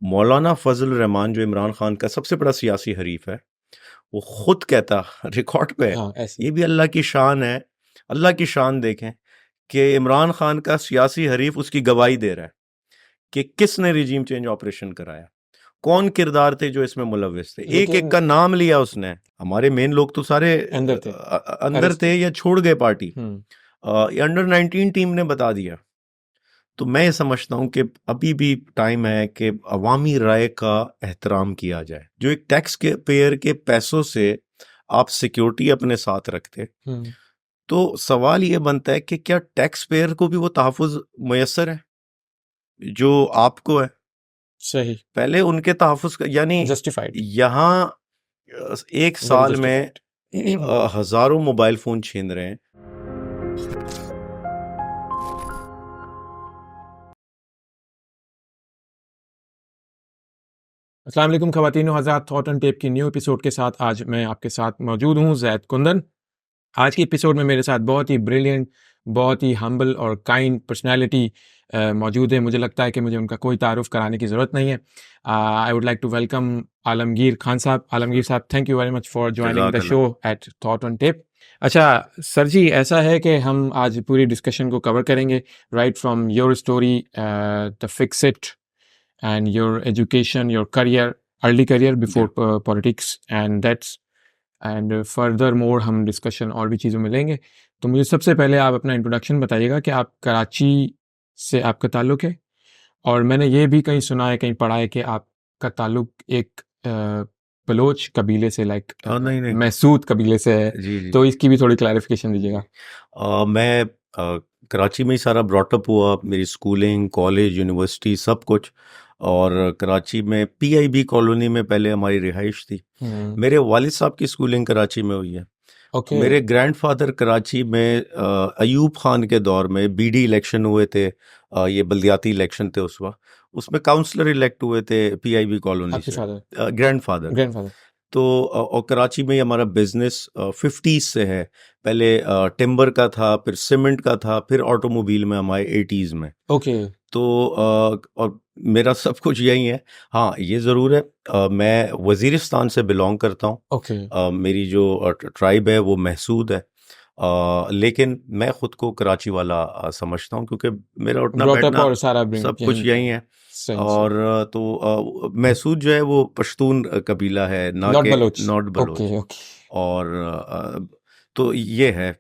मौलाना फजल रहमान जो इमरान खान का सबसे बड़ा सियासी हरीफ है, वो खुद कहता रिकॉर्ड पे है, हाँ ऐसे ये भी अल्लाह की शान है। अल्लाह की शान देखें कि इमरान खान का सियासी हरीफ उसकी गवाही दे रहा है कि किसने रिजीम चेंज ऑपरेशन कराया, कौन किरदार थे जो इसमें मुलविस थे, एक एक लेकिन का नाम लिया उसने। हमारे मेन लोग तो सारे अंदर थे, अंदर अरेस्ट थे थे। या छोड़ गए पार्टी। हम्म ये अंडर 19 टीम ने बता दिया। तो मैं ये समझता हूँ कि अभी भी टाइम है कि अवामी राय का एहतराम किया जाए। जो एक टैक्स के पेयर के पैसों से आप सिक्योरिटी अपने साथ रखते, हम्म तो सवाल ये बनता है कि क्या टैक्स पेयर को भी वो तहफ़्फ़ुज़ मुयस्सर है जो आपको है। सही, पहले उनके तहफ़्फ़ुज़ का यानी जस्टिफाइड, यहाँ एक वेरी साल में जस्टिफाइड। हज़ारों मोबाइल फ़ोन छीन रहे हैं। अस्सलाम वालेकुम ख़वातीन व हज़रात, थॉट एंड टेप की न्यू एपिसोड के साथ आज मैं आपके साथ मौजूद हूँ, ज़ैद कुंदन। आज की एपिसोड में मेरे साथ बहुत ही ब्रिलियंट, बहुत ही हम्बल और काइंड पर्सनैलिटी मौजूद है। मुझे लगता है कि मुझे उनका कोई तारुफ कराने की ज़रूरत नहीं है। I would like to welcome Alamgir Khan साहब। आलमगीर साहब, thank you very much for joining the जज़ाकल्लाह। Show at thought on tape. अच्छा सर जी, ऐसा है कि हम आज पूरी डिस्कशन को कवर करेंगे, right from your story, the fix it and your education, your career, early career before जी, politics, and that's and furthermore हम डिस्कशन और भी चीज़ों में लेंगे। तो मुझे सबसे पहले आप अपना इंट्रोडक्शन बताइएगा कि आप कराची से आपका ताल्लुक़ है, और मैंने ये भी कहीं सुना है, कहीं पढ़ा है कि आपका ताल्लुक़ एक बलोच कबीले से, लाइक नहीं, नहीं। महसूद कबीले से है। जी, जी। तो इसकी भी थोड़ी क्लैरिफिकेशन दीजिएगा। मैं कराची में ही सारा ब्रॉटअप हुआ, मेरी स्कूलिंग, कॉलेज, यूनिवर्सिटी सब कुछ। और कराची में पीआईबी कॉलोनी में पहले हमारी रिहाइश थी। मेरे वालिद साहब की स्कूलिंग कराची में हुई है। ओके। मेरे ग्रैंडफादर कराची में अयूब खान के दौर में बीडी इलेक्शन हुए थे। ये बल्दियाती इलेक्शन थे उस वक्त, उसमें काउंसलर इलेक्ट हुए थे पीआईबी कॉलोनी आपके से, फादर, ग्रैंडफादर। ग्रैंडफादर। तो और कराची में ही हमारा बिजनेस 50s से है। पहले टिम्बर का था, फिर सीमेंट का था, फिर ऑटोमोबाइल में हमारे 80s में। ओके। तो और मेरा सब कुछ यही है। हाँ, ये ज़रूर है, मैं वज़ीरिस्तान से बिलोंग करता हूँ। ओके। मेरी जो ट्राइब है वो महसूद है। लेकिन मैं ख़ुद को कराची वाला समझता हूँ, क्योंकि मेरा उठना ब्रॉटअप बैठना और सारा ब्रिंग सब यहीं कुछ पे यही है। है। सही सही। और महसूद जो है वो पश्तून कबीला है, ना नॉट कि Baloch. Not okay Baloch. Okay. और तो ये है।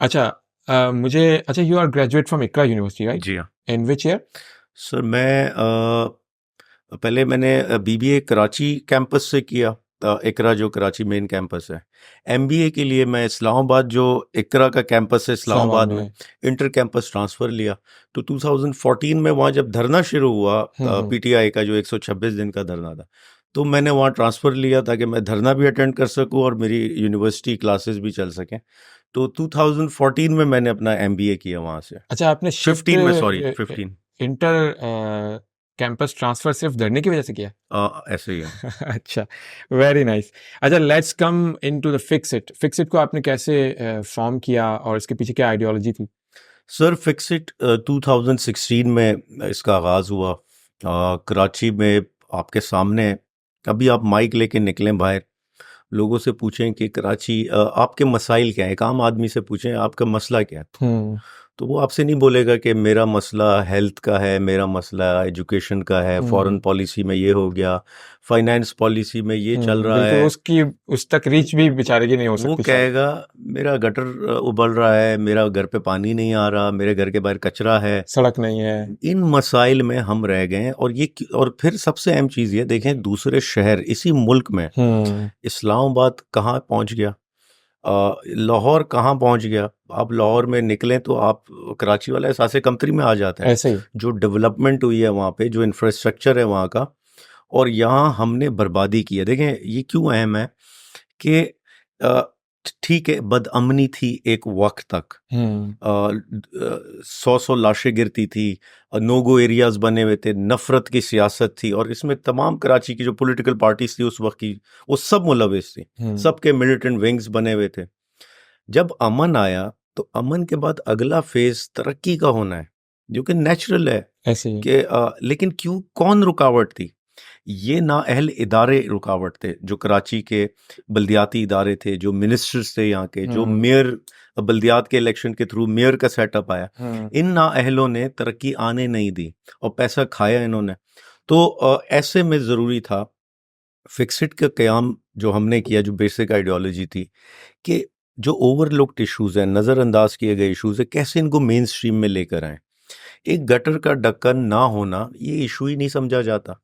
अच्छा, मुझे, अच्छा, you are graduate from Iqra university, right? जी हाँ इन विच ईयर? सर, मैं पहले मैंने बीबीए कराची कैंपस से किया, इकरा जो कराची मेन कैंपस है। एमबीए के लिए मैं इस्लामाबाद, जो इकरा का कैंपस है इस्लामाबाद इस्लामाबाद में, में। इंटर कैंपस ट्रांसफ़र लिया। तो 2014 में वहाँ जब धरना शुरू हुआ, पीटीआई का जो 126 दिन का धरना था, तो मैंने वहाँ ट्रांसफ़र लिया ताकि मैं धरना भी अटेंड कर सकूँ और मेरी यूनिवर्सिटी क्लासेस भी चल सकें। तो 2014 में मैंने अपना एमबीए किया वहाँ से। अच्छा, आपने शिफ्ट 15 में, सॉरी 15। इंटर कैंपस ट्रांसफर सिर्फ धरने की वजह से किया? ऐसे ही है। अच्छा, वेरी नाइस। अच्छा, let's come into the fix it. Fix it को आपने कैसे फॉर्म किया और इसके पीछे क्या आइडियोलॉजी थी? सर, फिक्स इट 2016 में इसका आगाज़ हुआ। कराची में आपके सामने, अभी आप माइक लेके निकलें बाहर, लोगों से पूछें कि कराची आपके मसाइल क्या हैं, एक आम आदमी से पूछें आपका मसला क्या है, तो वो आपसे नहीं बोलेगा कि मेरा मसला हेल्थ का है, मेरा मसला एजुकेशन का है, फॉरेन पॉलिसी में ये हो गया, फाइनेंस पॉलिसी में ये चल रहा बिल्कुल, है। उसकी उस तक रीच भी बेचारे की नहीं हो वो सकती शायद। कहेगा मेरा गटर उबल रहा है, मेरा घर पे पानी नहीं आ रहा, मेरे घर के बाहर कचरा है। सड़क नहीं है। इन मसाइल में हम रह गए हैं। और फिर सबसे अहम चीज़ ये देखें, दूसरे शहर इसी मुल्क में, इस्लामाबाद कहाँ पहुंच गया, लाहौर कहाँ पहुंच गया। आप लाहौर में निकलें तो आप कराची वाला एहसास कमतरी में आ जाता है। ऐसे ही। जो डेवलपमेंट हुई है वहाँ पे, जो इंफ्रास्ट्रक्चर है वहाँ का, और यहाँ हमने बर्बादी की है। देखें ये क्यों अहम है कि ठीक है, बदअमनी थी एक वक्त तक, 100 लाशें गिरती थी, नोगो एरियाज बने हुए थे, नफरत की सियासत थी, और इसमें तमाम कराची की जो पॉलिटिकल पार्टीज थी उस वक्त की, वो सब मुलविस थी, सबके मिलिटेंट विंग्स बने हुए थे। जब अमन आया तो अमन के बाद अगला फेज तरक्की का होना है, जो कि नेचुरल है ऐसे ही। कि लेकिन क्यों, कौन रुकावट थी? ये नाअहल इदारे रुकावट थे, जो कराची के बल्दियाती इदारे थे, जो मिनिस्टर्स थे यहाँ के, जो मेयर बल्दियात के इलेक्शन के थ्रू मेयर का सेटअप आया, इन नाअहलों ने तरक्की आने नहीं दी और पैसा खाया इन्होंने। तो ऐसे में ज़रूरी था फिक्सिट का क़याम जो हमने किया, जो बेसिक आइडियोलॉजी थी कि जो ओवरलुक्ड इश्यूज़ हैं, नज़रअंदाज किए गए इश्यूज़ हैं, कैसे इनको मेन स्ट्रीम में लेकर आएँ। एक गटर का ढक्कन ना होना ये इशू ही नहीं समझा जाता।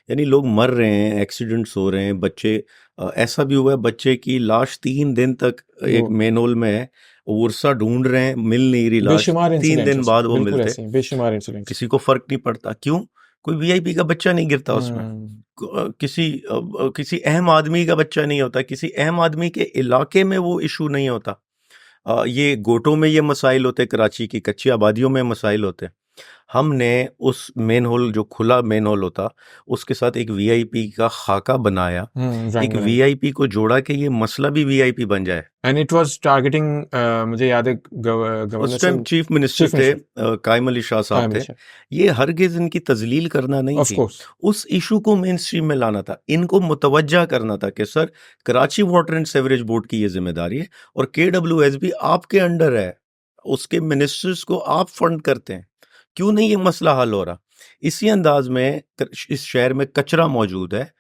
यानी लोग मर रहे हैं, एक्सीडेंट्स हो रहे हैं, बच्चे ऐसा भी हुआ है बच्चे की लाश 3 दिन तक एक वो मेनहोल में है, वर्षा ढूंढ रहे हैं, मिल नहीं रही लाश, बेशुमार 3 दिन इंसिडेंट्स बाद वो बिल्कुल मिलते, ऐसे हैं, बेशुमार इंसिडेंट्स। किसी को फर्क नहीं पड़ता। क्यों? कोई वीआईपी का बच्चा नहीं गिरता उसमें, किसी अहम आदमी का बच्चा नहीं होता, किसी अहम आदमी के इलाके में वो इशू नहीं होता। ये गोटों में ये मसाइल होते, कराची की कच्ची आबादियों में मसाइल होते। हमने उस मेन होल, जो खुला मेन होल होता, उसके साथ एक वीआईपी का खाका बनाया, एक वीआईपी को जोड़ा कि ये मसला भी वीआईपी बन जाए। एंड इट वाज टारगेटिंग, मुझे याद है गवर्नर उस टाइम चीफ मिनिस्टर थे कायम अली शाह साहब थे। ये हरगिज इनकी तजलील करना नहीं थी, उस इशू को मेन स्ट्रीम में लाना था, इनको मुतवज्जा करना था कि sir Karachi water and sewerage board की ये जिम्मेदारी है और KWSB आपके अंडर है, उसके मिनिस्टर्स को आप फंड करते हैं, क्यों नहीं ये मसला हल हो रहा। इसी अंदाज में इस शहर में कचरा मौजूद है,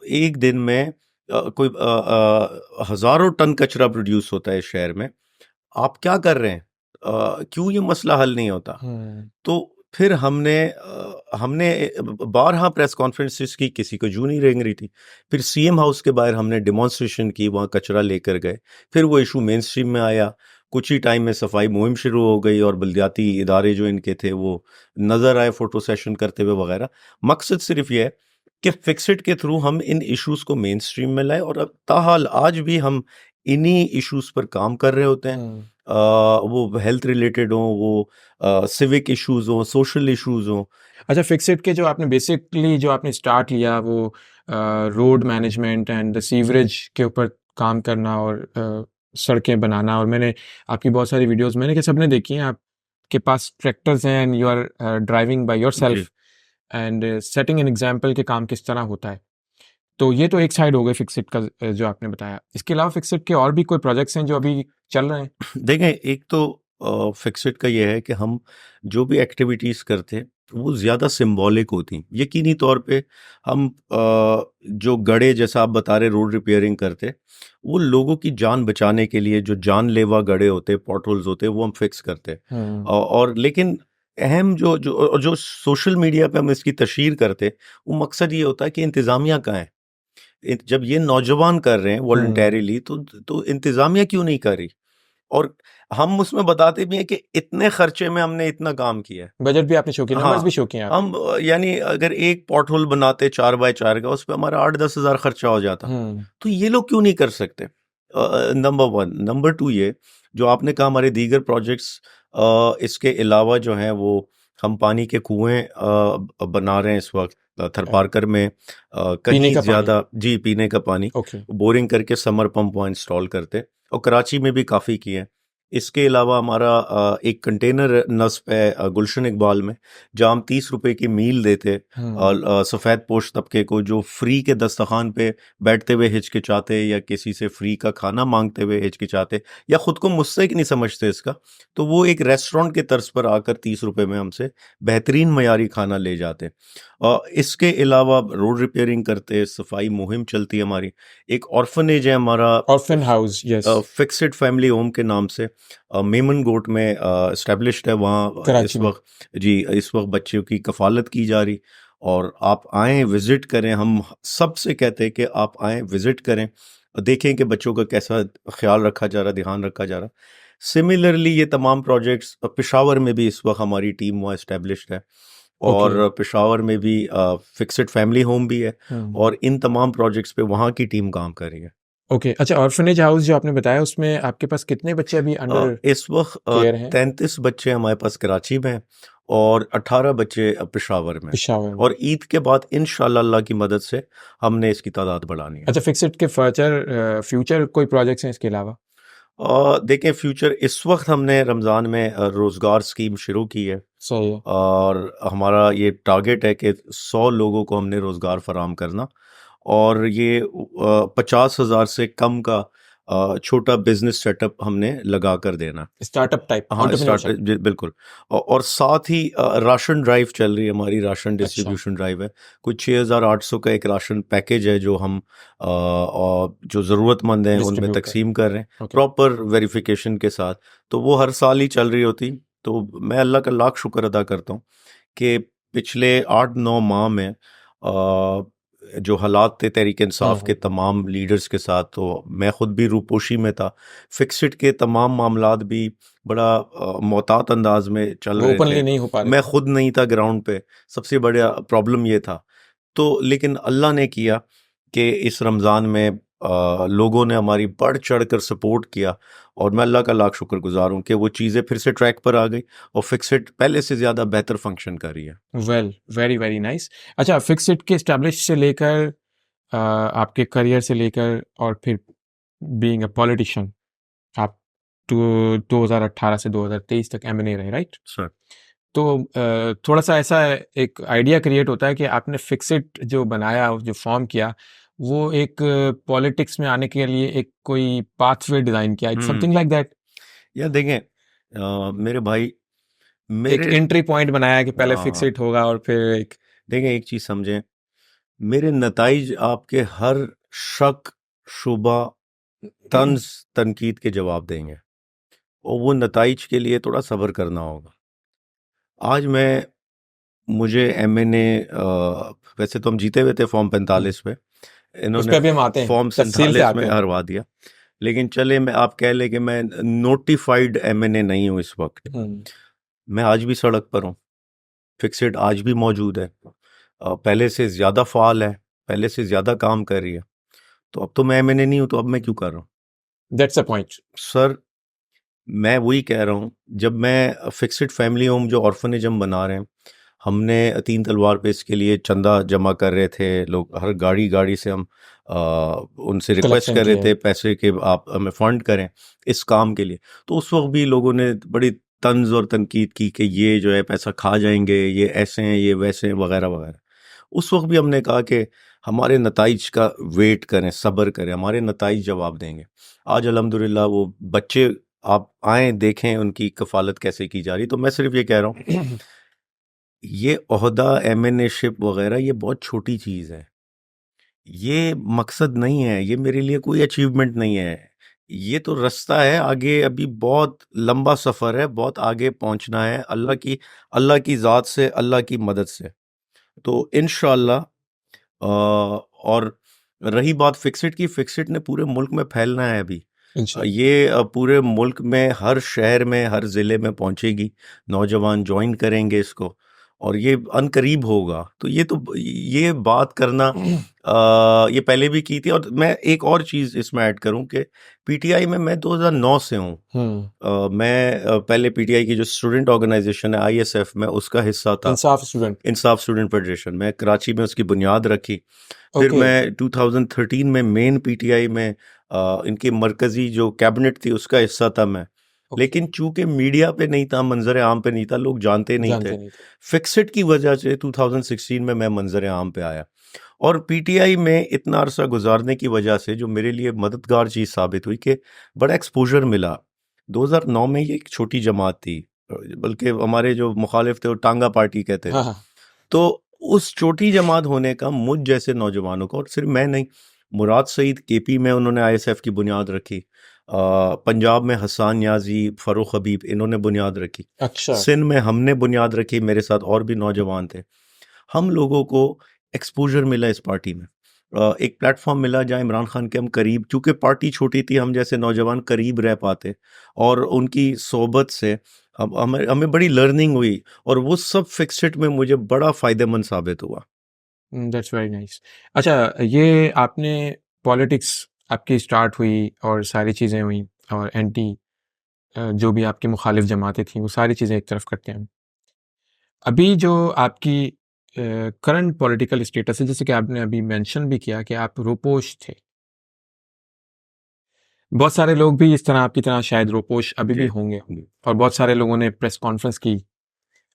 एक दिन में कोई हज़ारों टन कचरा प्रोड्यूस होता है इस शहर में, आप क्या कर रहे हैं, क्यों ये मसला हल नहीं होता। तो फिर हमने बारहा प्रेस कॉन्फ्रेंसेस की, किसी को जू नहीं रेंग रही थी। फिर सीएम हाउस के बाहर हमने डिमॉन्स्ट्रेशन की, वहाँ कचरा लेकर गए, फिर वो इशू मेन स्ट्रीम में आया। कुछ ही टाइम में सफाई मुहिम शुरू हो गई और बल्दियाती इदारे जो इनके थे वो नज़र आए फ़ोटो सेशन करते हुए वगैरह। मकसद सिर्फ ये है कि फिक्सिट के थ्रू हम इन इश्यूज़ को मेन स्ट्रीम में लाएं, और अब ताहाल आज भी हम इन्हीं इश्यूज़ पर काम कर रहे होते हैं। वो हेल्थ रिलेटेड हों, वो सिविक इश्यूज़ हों, सोशल इश्यूज़ हों। अच्छा, फिक्सिट के जो आपने बेसिकली जो आपने स्टार्ट लिया वो road management and the sewerage के ऊपर काम करना और सड़कें बनाना, और मैंने आपकी बहुत सारी वीडियोस मैंने कि सबने देखी हैं, आपके पास ट्रैक्टर्स हैं and you are driving by yourself and setting an example के काम किस तरह होता है। तो ये तो एक साइड हो गई फिक्सिट का जो आपने बताया। इसके अलावा फिक्सिट के और भी कोई प्रोजेक्ट्स हैं जो अभी चल रहे हैं? देखें, एक तो फिक्सिट का ये है कि हम जो भी एक्टिविटीज़ करते हैं वो ज़्यादा सिंबॉलिक होती। यकीनी तौर पे हम जो गड़े, जैसा आप बता रहे रोड रिपेयरिंग करते, वो लोगों की जान बचाने के लिए जो जानलेवा गड़े होते, पॉट होल्स होते, वो हम फिक्स करते। और लेकिन अहम जो जो जो सोशल मीडिया पे हम इसकी तशहीर करते, वो मकसद ये होता है कि इंतज़ामिया कहाँ है। जब ये नौजवान कर रहे हैं वॉलंटरीली, तो इंतज़ामिया क्यों नहीं कर रही। और हम उसमें बताते भी हैं कि इतने खर्चे में हमने इतना काम किया है। बजट भी आपने शो किया, नंबर्स भी शो किए आप। हम यानी अगर एक पॉट होल बनाते 4x4 का, उस पर हमारा 8-10 हज़ार खर्चा हो जाता। तो ये लोग क्यों नहीं कर सकते? नंबर 1। नंबर 2, ये जो आपने कहा हमारे दीगर प्रोजेक्ट्स, इसके अलावा जो हैं वो हम पानी के कुएं बना रहे हैं इस वक्त थरपारकर में, कहीं ज़्यादा जी पीने का पानी, बोरिंग करके समर पंप वहाँ इंस्टॉल करते, और कराची में भी काफ़ी किए हैं। इसके अलावा हमारा एक कंटेनर नस्ब है गुलशन इकबाल में, जहाँ हम 30 रुपए की मील देते सफ़ेद पोश तबके को, जो फ्री के दस्तखान पे बैठते हुए हिचकिचाते, या किसी से फ्री का खाना मांगते हुए हिचकिचाते, या ख़ुद को मुस्तहिक नहीं समझते इसका, तो वो एक रेस्टोरेंट के तर्ज पर आकर 30 रुपए में हमसे बेहतरीन मयारी खाना ले जाते। इसके अलावा रोड रिपेयरिंग करते, सफाई मुहिम चलती है हमारी। एक ऑर्फनेज है हमारा, orphan house, yes, Fixit family home के नाम से, मेमन गोट में इस्टेब्लिश्ड है। वहाँ इस वक्त बच्चों की कफालत की जा रही, और आप आएँ, विज़िट करें। हम सबसे कहते हैं कि आप आएँ, विज़िट करें, देखें कि बच्चों का कैसा ख्याल रखा जा रहा, ध्यान रखा जा रहा। सिमिलरली ये तमाम प्रोजेक्ट्स पेशावर में भी इस वक्त हमारी टीम वहाँ इस्टेब्लिश्ड है, और पेशावर में भी फिक्सिट फैमिली होम भी है, और इन तमाम प्रोजेक्ट्स पे वहाँ की टीम काम कर रही है। अच्छा, ऑर्फनेज हाउस जो आपने बताया, उसमें आपके पास कितने बच्चे अभी अंडर इस वक्त 33 बच्चे हमारे पास कराची में, और 18 बच्चे पेशावर में, और ईद के बाद इंशाल्लाह अल्लाह की मदद से हमने इसकी तादाद बढ़ानी है। अच्छा, फिक्सिट के फ्यूचर कोई प्रोजेक्ट्स हैं इसके अलावा? देखें फ्यूचर इस वक्त हमने रमज़ान में रोज़गार स्कीम शुरू की है सही है। और हमारा ये टारगेट है कि 100 लोगों को हमने रोज़गार फराहम करना और ये 50,000 से कम का छोटा बिजनेस सेटअप हमने लगा कर देना। स्टार्टअप टाइप हाँ स्टार्ट एंटरप्रेन्योरशिप। बिल्कुल। और साथ ही राशन ड्राइव चल रही है, हमारी राशन अच्छा। डिस्ट्रीब्यूशन ड्राइव है। कुछ 6,800 का एक राशन पैकेज है जो हम और जो ज़रूरतमंद हैं उनमें डिस्ट्रीब्यूट कर। तकसीम कर रहे हैं ओके। प्रॉपर वेरिफिकेशन के साथ। तो वो हर साल ही चल रही होती। तो मैं अल्लाह का लाख शुक्र अदा करता हूँ कि पिछले 8-9 माह में जो हालात थे तहरीक इंसाफ के तमाम लीडर्स के साथ, तो मैं खुद भी रूपोशी में था। फिक्सिट के तमाम मामलात भी बड़ा मोहतात अंदाज में चल रहे ओपनली थे। नहीं हो पा रहे मैं थे। खुद नहीं था ग्राउंड पे, सबसे बड़ा प्रॉब्लम ये था। तो लेकिन अल्लाह ने किया कि इस रमज़ान में लोगों ने हमारी बढ़ चढ़ कर सपोर्ट किया और मैं अल्लाह का लाख शुक्रगुजार हूँ कि वो चीज़ें फिर से ट्रैक पर आ गई और फिक्सिट पहले से ज़्यादा बेहतर फंक्शन कर रही है। Well, very very nice. अच्छा, फिक्सिट के एस्टैब्लिश से लेकर आपके करियर से लेकर और फिर बीइंग अ पॉलिटिशियन, आप टू 2018 से 2023 तक एमएनए रहे, राइट? सर तो थोड़ा सा ऐसा एक आइडिया क्रिएट होता है कि आपने फिक्सिट जो बनाया, जो फॉर्म किया, वो एक पॉलिटिक्स में आने के लिए एक कोई पाथवे डिजाइन किया, इट्स समथिंग लाइक दैट। या देखें मेरे भाई एक मेरे एंट्री पॉइंट बनाया कि पहले हाँ, फिक्सिट होगा और फिर एक देखें एक चीज़ समझें, मेरे नताइज आपके हर शक, शुबा, तंज, तनकीद के जवाब देंगे और वो नताइज के लिए थोड़ा सब्र करना होगा। आज मुझे एमएनए वैसे तो हम जीते हुए थे फॉर्म 45 पे, उस इन्होंने पे भी हम आते हैं, फॉर्म तफसील से 47 आते में हैं। हरवा दिया। लेकिन चले मैं आप कह ले कि मैं नोटिफाइड एमएनए नहीं हूँ इस वक्त। मैं आज भी सड़क पर हूँ, फिक्सिट आज भी मौजूद है, पहले से ज़्यादा फाल है, पहले से ज़्यादा काम कर रही है। तो अब तो मैं एमएनए नहीं हूँ, तो अब मैं क्यों कर रहा हूँ? That's a point. सर मैं वही कह रहा हूँ, जब मैं फिक्सिट फैमिली होम जो ऑर्फनेज हम बना रहे हैं, हमने 3 तलवार पे इसके लिए चंदा जमा कर रहे थे लोग, हर गाड़ी गाड़ी से हम उनसे रिक्वेस्ट कलेक्शन कर रहे किया थे है। पैसे के आप हमें फंड करें इस काम के लिए। तो उस वक्त भी लोगों ने बड़ी तंज और तनकीद की कि ये जो है पैसा खा जाएंगे, ये ऐसे हैं, ये वैसे हैं, वगैरह वगैरह। उस वक्त भी हमने कहा कि हमारे नताइज का वेट करें, सब्र करें, हमारे नताइज जवाब देंगे। आज अल्हम्दुलिल्लाह वो बच्चे आप आएँ देखें उनकी कफ़ालत कैसे की जा रही। तो मैं सिर्फ ये कह रहा हूँ, ये ओहदा, एमएनएशिप वगैरह ये बहुत छोटी चीज़ है। ये मकसद नहीं है, ये मेरे लिए कोई अचीवमेंट नहीं है। ये तो रास्ता है, आगे अभी बहुत लंबा सफ़र है, बहुत आगे पहुँचना है अल्लाह की ज़ात से, अल्लाह की मदद से। तो इंशाअल्लाह और रही बात फिक्सिट की, फिक्सिट ने पूरे मुल्क में फैलना है अभी। ये पूरे मुल्क में हर शहर में, हर ज़िले में पहुंचेगी, नौजवान ज्वाइन करेंगे इसको और ये अनकरीब होगा। तो ये बात करना ये पहले भी की थी। और मैं एक और चीज़ इसमें ऐड करूं कि पीटीआई में मैं 2009 से हूं। मैं पहले पीटीआई की जो स्टूडेंट ऑर्गेनाइजेशन है आईएसएफ में उसका हिस्सा था, इंसाफ स्टूडेंट फेडरेशन। मैं कराची में उसकी बुनियाद रखी। फिर मैं 2013 में मेन पीटीआई में इनकी मरकजी जो कैबिनेट थी उसका हिस्सा था मैं। लेकिन चूंकि मीडिया पे नहीं था, मंजर आम पे नहीं था, लोग जानते नहीं थे। फिक्सिट की वजह से 2016 में मैं मंजर आम पे आया और पीटीआई में इतना अरसा गुजारने की वजह से जो मेरे लिए मददगार चीज़ साबित हुई कि बड़ा एक्सपोजर मिला। 2009 में ये एक छोटी जमात थी, बल्कि हमारे जो मुखालिफ थे वो टांगा पार्टी कहते थे। तो उस छोटी जमात होने का मुझ जैसे नौजवानों को, और सिर्फ मैं नहीं, मुराद सईद केपी में उन्होंने आईएसएफ की बुनियाद रखी, पंजाब में हसन न्याजी, फ़ारूक हबीब इन्होंने बुनियाद रखी, सिंध में हमने बुनियाद रखी, मेरे साथ और भी नौजवान थे। हम लोगों को एक्सपोजर मिला इस पार्टी में, एक प्लेटफॉर्म मिला जहाँ इमरान खान के हम करीब, चूँकि पार्टी छोटी थी, हम जैसे नौजवान करीब रह पाते और उनकी सोबत से हमें बड़ी लर्निंग हुई और वो सब फिक्सिट में मुझे बड़ा फ़ायदेमंद साबित हुआ। That's very nice. अच्छा, ये आपने पॉलिटिक्स आपकी स्टार्ट हुई और सारी चीज़ें हुई और एंटी जो भी आपकी मुखालिफ जमातें थी वो सारी चीज़ें एक तरफ करते हैं। अभी जो आपकी करंट पॉलिटिकल स्टेटस है, जैसे कि आपने अभी मेंशन भी किया कि आप रूपोश थे, बहुत सारे लोग भी इस तरह आपकी तरह शायद रोपोश अभी भी जी होंगे, जी और बहुत सारे लोगों ने प्रेस कॉन्फ्रेंस की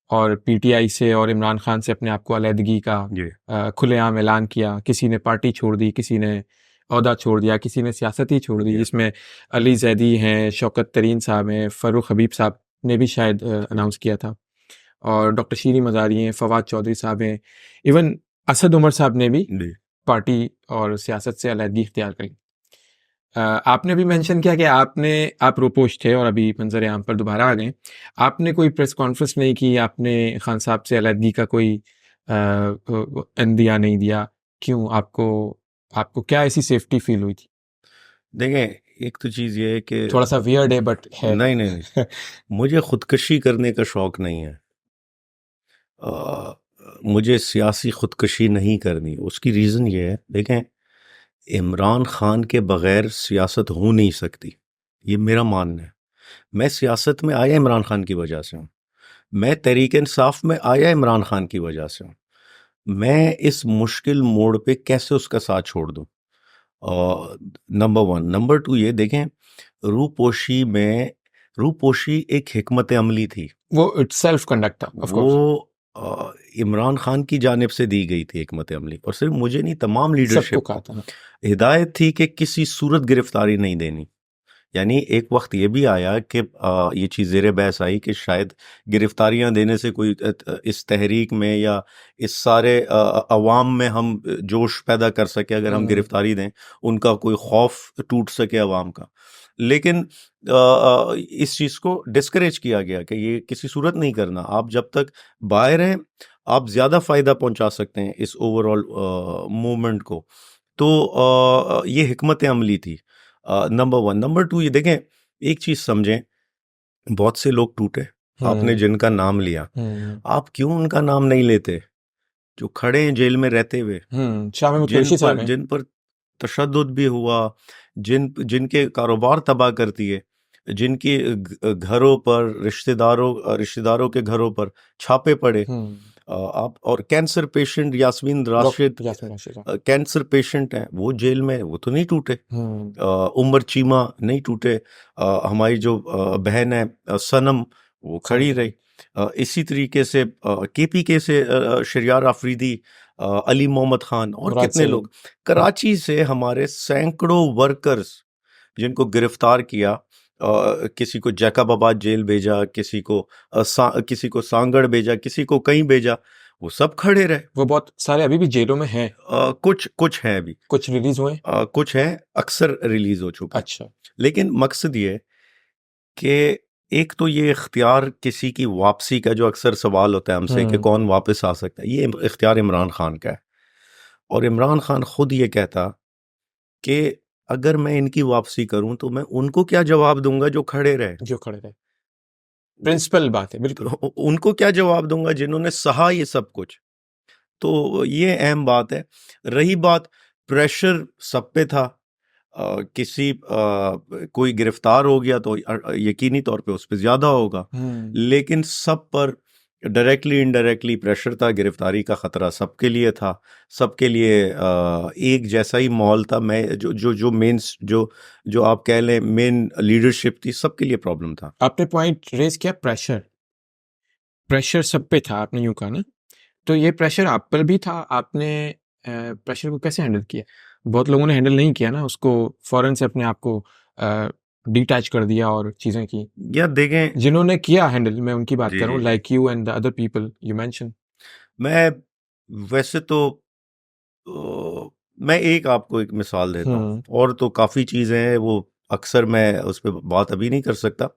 और पीटीआई से और इमरान खान से अपने आप को अलहदगी का जी खुलेआम ऐलान किया। किसी ने पार्टी छोड़ दी, किसी ने ओहदा छोड़ दिया, किसी ने सियासत ही छोड़ दी, जी जिसमें अली जैदी हैं, शौकत तरीन साहब हैं, फ़र्रुख हबीब साहब ने भी शायद अनाउंस किया था, और डॉक्टर शीरी मज़ारी हैं, फवाद चौधरी साहब हैं, इवन असद उमर साहब ने भी जी पार्टी और सियासत से अलहदगी इख्तियार करी। आपने भी मेंशन किया कि आप रोपोश थे और अभी मंजर आम पर दोबारा आ गए। आपने कोई प्रेस कॉन्फ्रेंस नहीं की, आपने खान साहब से अलहदगी का कोई इंदिया नहीं दिया, क्यों? आपको आपको क्या ऐसी सेफ्टी फील हुई थी? देखें, एक तो चीज़ ये है कि थोड़ा सा वियर्ड है बट है। नहीं नहीं नहीं, मुझे खुदकशी करने का शौक नहीं है। मुझे सियासी खुदकशी नहीं करनी। उसकी रीज़न ये है, देखें, इमरान खान के बगैर सियासत हो नहीं सकती, ये मेरा मानना है। मैं सियासत में आया इमरान खान की वजह से हूँ। मैं तहरीक इंसाफ में आया इमरान खान की वजह से हूँ। मैं इस मुश्किल मोड़ पे कैसे उसका साथ छोड़ दूँ? Number one. नंबर टू, ये देखें, रूपोशी में रूपोशी एक हिकमत अमली थी। वो इटसेल्फ कंडक्ट था, ऑफ वो कोर्स। इमरान खान की जानिब से दी गई थी हिकमत अमली, और सिर्फ मुझे नहीं, तमाम सबको लीडरशिप कहा को था। हिदायत थी कि किसी सूरत गिरफ्तारी नहीं देनी। यानी एक वक्त ये भी आया कि ये चीज़ ज़ेरे बहस आई कि शायद गिरफ्तारियां देने से कोई इस तहरीक में या इस सारे अवाम में हम जोश पैदा कर सके, अगर हम गिरफ्तारी दें, उनका कोई खौफ टूट सके अवाम का। लेकिन इस चीज़ को डिस्करेज किया गया कि ये किसी सूरत नहीं करना। आप जब तक बाहर हैं, आप ज़्यादा फ़ायदा पहुंचा सकते हैं इस ओवरऑल मूवमेंट को। तो ये हिकमत अमली थी, नंबर वन। नंबर टू, ये देखें, एक चीज़ समझें, बहुत से लोग टूटे, आपने जिनका नाम लिया, आप क्यों उनका नाम नहीं लेते जो खड़े हैं जेल में रहते हुए, शाह महमूद कुरैशी साहब हैं। जिन पर तशद्दुद भी हुआ, जिनके कारोबार तबाह करती है, जिनके घरों पर, रिश्तेदारों के घरों पर छापे पड़े। आप और कैंसर पेशेंट यास्मीन राशिद, यास्मीन राशिद साहब। कैंसर पेशेंट हैं, वो जेल में, वो तो नहीं टूटे। उमर चीमा नहीं टूटे। हमारी जो बहन है सनम, वो खड़ी रही। इसी तरीके से केपीके से शरियार आफरीदी, अली मोहम्मद खान, और मुराद कितने सलीम। लोग। कराची से हमारे सैकड़ों वर्कर्स जिनको गिरफ्तार किया, किसी को जैकबाबाद जेल भेजा, किसी को सांगड़ भेजा, किसी को कहीं भेजा, वो सब खड़े रहे। वो बहुत सारे अभी भी जेलों में हैं। कुछ हैं अभी, कुछ रिलीज हुए। कुछ हैं, अक्सर रिलीज हो चुके। अच्छा। लेकिन मकसद ये कि एक तो ये इख्तियार किसी की वापसी का जो अक्सर सवाल होता है हमसे कि कौन वापस आ सकता है, ये इख्तियार इमरान खान का है। और इमरान खान खुद ये कहता कि अगर मैं इनकी वापसी करूं तो मैं उनको क्या जवाब दूंगा जो खड़े रहे, जो खड़े रहे। प्रिंसिपल बात है, बिल्कुल। तो उनको क्या जवाब दूंगा जिन्होंने सहा ये सब कुछ। तो ये अहम बात है। रही बात, प्रेशर सब पे था। कोई गिरफ्तार हो गया तो यकीनी तौर पे उस पर ज्यादा होगा, लेकिन सब पर डायरेक्टली इनडायरेक्टली प्रेशर था। गिरफ्तारी का खतरा सबके लिए था, सबके लिए एक जैसा ही माहौल था। मैं जो जो जो मेन जो आप कह लें मेन लीडरशिप थी, सबके लिए प्रॉब्लम था। आपने पॉइंट रेज किया, प्रेशर। प्रेशर सब पे था, आपने यूं कहा ना। तो ये प्रेशर आप पर भी था, आपने प्रेशर को कैसे हैंडल किया? बहुत लोगों ने हैंडल नहीं किया ना उसको, फौरन से अपने आप को डिटैच कर दिया और चीजें की। या देखें, जिन्होंने किया हैंडल, मैं उनकी बात जी कर रहा जी हूँ, जी, like you and the other people you mention. मैं वैसे तो मैं आपको एक मिसाल देता हूँ, और तो काफ़ी चीज़ें हैं, वो अक्सर मैं उस पर बात अभी नहीं कर सकता।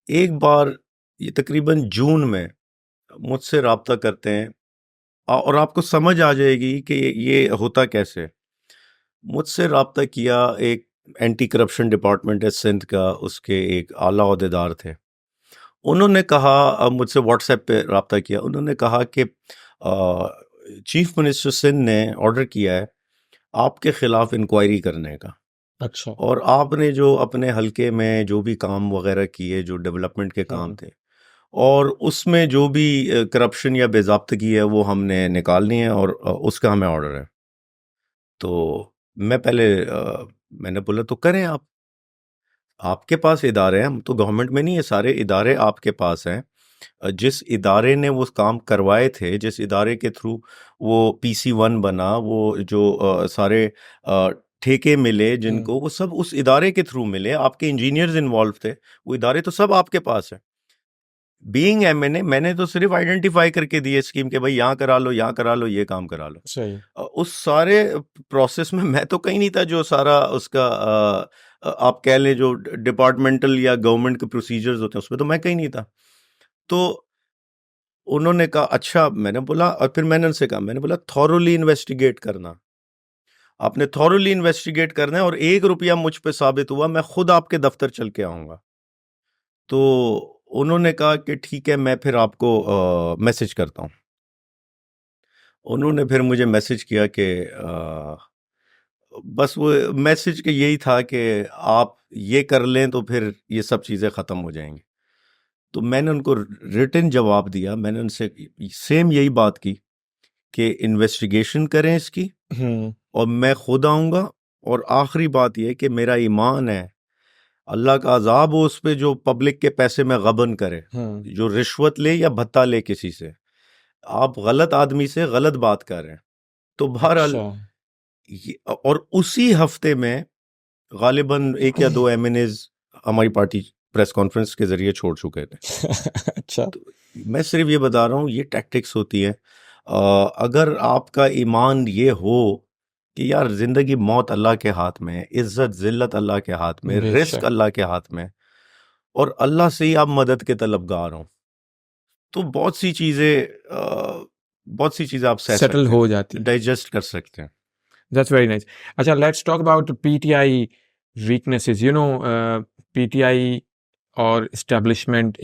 एक बार, ये तकरीबन जून में, मुझसे रब्ता करते हैं, और आपको समझ आ जाएगी कि ये होता कैसे। मुझसे रब्ता किया एक एंटी करप्शन डिपार्टमेंट है सिंध का, उसके एक आला ओहदेदार थे। उन्होंने कहा, अब मुझसे व्हाट्सएप पे रब्ता किया, उन्होंने कहा कि चीफ मिनिस्टर सिंध ने ऑर्डर किया है आपके खिलाफ इंक्वायरी करने का। अच्छा। और आपने जो अपने हलके में जो भी काम वगैरह किए, जो डेवलपमेंट के काम थे, और उसमें जो भी करप्शन या बेज़ाब्तगी है, वो हमने निकालनी है, और उसका हमें ऑर्डर है। तो मैंने बोला तो करें आप। आपके पास इदारे हैं, हम तो गवर्नमेंट में नहीं है, सारे इदारे आपके पास हैं। जिस इदारे ने वो काम करवाए थे, जिस इदारे के थ्रू वो PC1 बना, वो जो सारे ठेके मिले जिनको, वो सब उस इदारे के थ्रू मिले। आपके इंजीनियर्स इन्वॉल्व थे, वो इदारे तो सब आपके पास है। बीइंग MNA, मैंने तो सिर्फ आइडेंटिफाई करके दिए स्कीम के भाई यहाँ करा लो, यहाँ करा लो, ये काम करा लो। सही। उस सारे प्रोसेस में मैं तो कहीं नहीं था, जो सारा उसका आप कह लें जो डिपार्टमेंटल या गवर्नमेंट के प्रोसीजर्स होते हैं उसमें तो मैं कहीं नहीं था। तो उन्होंने कहा अच्छा, मैंने बोला, और फिर मैंने उनसे कहा, मैंने बोला थॉरोली इन्वेस्टिगेट करना, आपने थॉरोली इन्वेस्टिगेट करना है, और 1 रुपया मुझ पे साबित हुआ मैं खुद आपके दफ्तर चल के आऊंगा। तो उन्होंने कहा कि ठीक है, मैं फिर आपको मैसेज करता हूँ। उन्होंने फिर मुझे मैसेज किया कि बस वो मैसेज के यही था कि आप ये कर लें तो फिर ये सब चीज़ें ख़त्म हो जाएंगी। तो मैंने उनको रिटन जवाब दिया, मैंने उनसे सेम यही बात की कि इन्वेस्टिगेशन करें इसकी, और मैं खुद आऊँगा। और आखिरी बात यह कि मेरा ईमान है, अल्लाह का अजाब हो उस पे जो पब्लिक के पैसे में गबन करे, जो रिश्वत ले या भत्ता ले किसी से। आप गलत आदमी से गलत बात कर रहे हैं। तो बहरहाल और उसी हफ्ते में गालिबन 1 या 2 MNAs हमारी पार्टी प्रेस कॉन्फ्रेंस के जरिए छोड़ चुके थे। अच्छा। तो मैं सिर्फ ये बता रहा हूँ, ये टैक्टिक्स होती हैं। अगर आपका ईमान ये हो कि यार जिंदगी मौत अल्लाह के हाथ में है, इज्जत जिल्लत अल्लाह के हाथ में, रिस्क अल्लाह के हाथ में, और अल्लाह से ही आप मदद के तलबगार हो, तो बहुत सी चीजें आप सह सेटल सकते हो हैं, जाती है। डाइजेस्ट कर सकते हैं। That's very nice. अच्छा, let's talk about PTI weaknesses. PTI और एस्टेब्लिशमेंट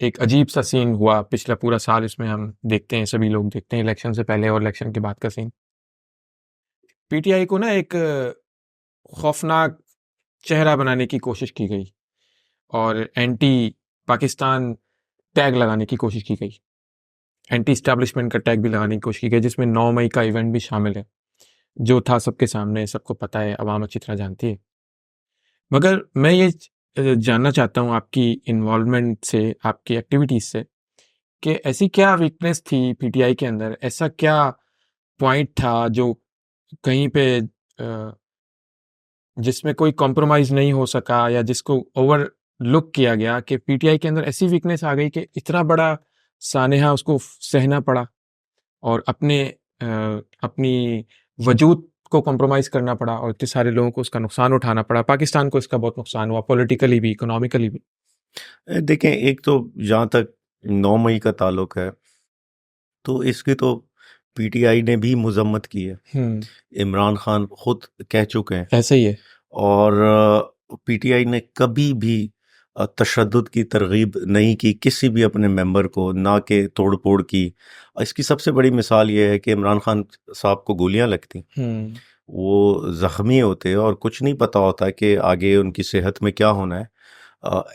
एक अजीब सा सीन हुआ पिछला पूरा साल। इसमें हम देखते हैं, सभी लोग देखते हैं, इलेक्शन से पहले और इलेक्शन के बाद का सीन। पीटीआई को ना एक खौफनाक चेहरा बनाने की कोशिश की गई और एंटी पाकिस्तान टैग लगाने की कोशिश की गई, एंटी इस्टेब्लिशमेंट का टैग भी लगाने की कोशिश की गई, जिसमें 9 मई का इवेंट भी शामिल है, जो था सबके सामने, सबको पता है, अवाम अच्छी तरह जानती है। मगर मैं ये जानना चाहता हूँ आपकी इन्वॉल्वमेंट से, आपकी एक्टिविटीज से, कि ऐसी क्या वीकनेस थी पीटीआई के अंदर, ऐसा क्या पॉइंट था जो कहीं पे जिसमें कोई कॉम्प्रोमाइज नहीं हो सका, या जिसको ओवर लुक किया गया, कि पीटीआई के अंदर ऐसी वीकनेस आ गई कि इतना बड़ा सानेहा उसको सहना पड़ा और अपनी वजूद को कॉम्प्रोमाइज करना पड़ा, और इतने सारे लोगों को उसका नुकसान उठाना पड़ा। पाकिस्तान को इसका बहुत नुकसान हुआ, पॉलिटिकली भी, इकोनॉमिकली भी। देखें, एक तो जहाँ तक 9 मई का ताल्लुक है, तो इसकी तो पीटीआई ने भी मजम्मत की है। इमरान खान खुद कह चुके हैं, ऐसे ही है। और पीटीआई ने कभी भी तशद्दुद की तरगीब नहीं की किसी भी अपने मेंबर को, ना के तोड़ फोड़ की। इसकी सबसे बड़ी मिसाल ये है कि इमरान खान साहब को गोलियां लगती, वो ज़ख्मी होते और कुछ नहीं पता होता कि आगे उनकी सेहत में क्या होना है।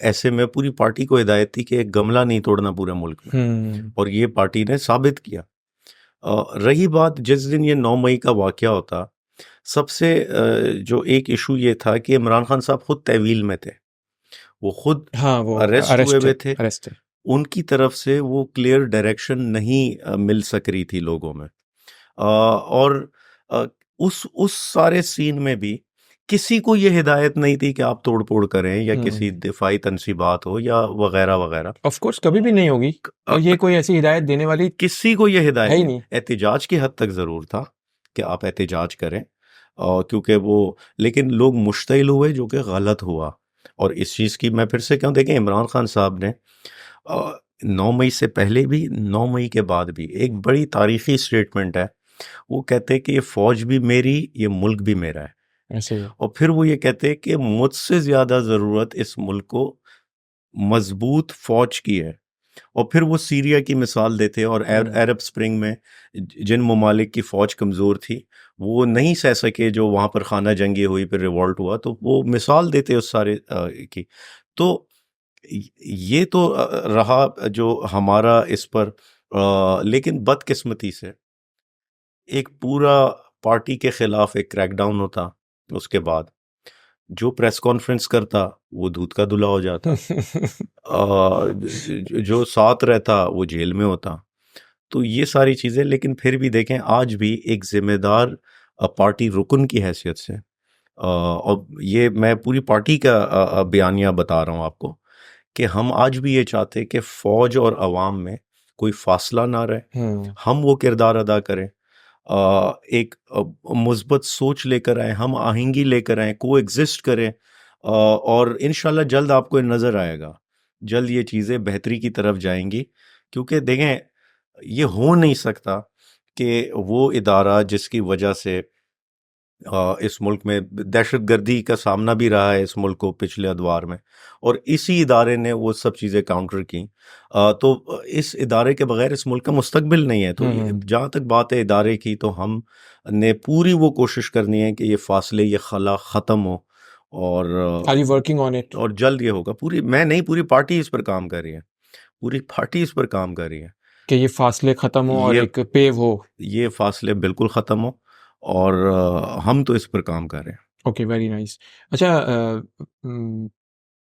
ऐसे में पूरी पार्टी को हिदायत थी कि एक गमला नहीं तोड़ना पूरे मुल्क में, और ये पार्टी ने साबित किया। रही बात जिस दिन ये 9 मई का वाक़या होता, सबसे जो एक इशू ये था कि इमरान खान साहब खुद तहवील में थे, वो खुद वो अरेस्ट हुए हुए थे, अरेस्ट है। उनकी तरफ से वो क्लियर डायरेक्शन नहीं मिल सक रही थी लोगों में। और उस सारे सीन में भी किसी को ये हिदायत नहीं थी कि आप तोड़ फोड़ करें, या किसी दिफाई तनसीबात हो या वगैरह वगैरह। ऑफ कोर्स कभी भी नहीं होगी, और ये कोई ऐसी हिदायत देने वाली किसी को ये हिदायत है ही नहीं। एहतिजाज की हद तक ज़रूर था कि आप एहतिजाज करें, क्योंकि वो, लेकिन लोग मुश्तिल हुए, जो कि गलत हुआ। और इस चीज़ की मैं फिर से कहूँ, देखें, इमरान खान साहब ने 9 मई से पहले भी, 9 मई के बाद भी एक बड़ी तारीखी स्टेटमेंट है। वो कहते हैं कि ये फ़ौज भी मेरी, ये मुल्क भी मेरा है। ऐसे ही। और फिर वो ये कहते हैं कि मुझसे ज़्यादा ज़रूरत इस मुल्क को मजबूत फ़ौज की है। और फिर वो सीरिया की मिसाल देते हैं, और अरब स्प्रिंग में जिन ममालिक की फ़ौज कमज़ोर थी, वो नहीं सह सके, जो वहाँ पर खाना जंगी हुई, फिर रिवॉल्ट हुआ, तो वो मिसाल देते उस सारे की। तो ये तो रहा जो हमारा इस पर, लेकिन बदकिस्मती से एक पूरा पार्टी के खिलाफ एक क्रैकडाउन होता उसके बाद, जो प्रेस कॉन्फ्रेंस करता वो दूध का धुला हो जाता, जो साथ रहता वो जेल में होता। तो ये सारी चीज़ें, लेकिन फिर भी देखें आज भी एक जिम्मेदार पार्टी रुकन की हैसियत से, और ये मैं पूरी पार्टी का बयानिया बता रहा हूँ आपको, कि हम आज भी ये चाहते हैं कि फ़ौज और अवाम में कोई फासला ना रहे, हम वो किरदार अदा करें, एक मुस्बत सोच लेकर आए, हम आहंगी लेकर आए, को एग्जिस्ट करें, और इंशाल्लाह जल्द आपको नज़र आएगा, जल्द ये चीज़ें बेहतरी की तरफ जाएंगी। क्योंकि देखें, ये हो नहीं सकता कि वो इदारा जिसकी वजह से इस मुल्क में दहशतगर्दी का सामना भी रहा है इस मुल्क को पिछले अदवार में, और इसी इदारे ने वो सब चीज़ें काउंटर की, तो इस इदारे के बगैर इस मुल्क का मुस्तकबिल नहीं है। तो जहाँ तक बात है इदारे की, तो हम ने पूरी वो कोशिश करनी है कि ये फासले, ये खला ख़त्म हो, और are you working on it? और जल्द ये होगा। पूरी पार्टी इस पर काम कर रही है, पूरी पार्टी इस पर काम कर रही है कि ये फासले ख़त्म हो और ये एक पेव हो। ये फासले बिल्कुल ख़त्म हो, और हम तो इस पर काम कर रहे हैं। Okay, very nice. अच्छा,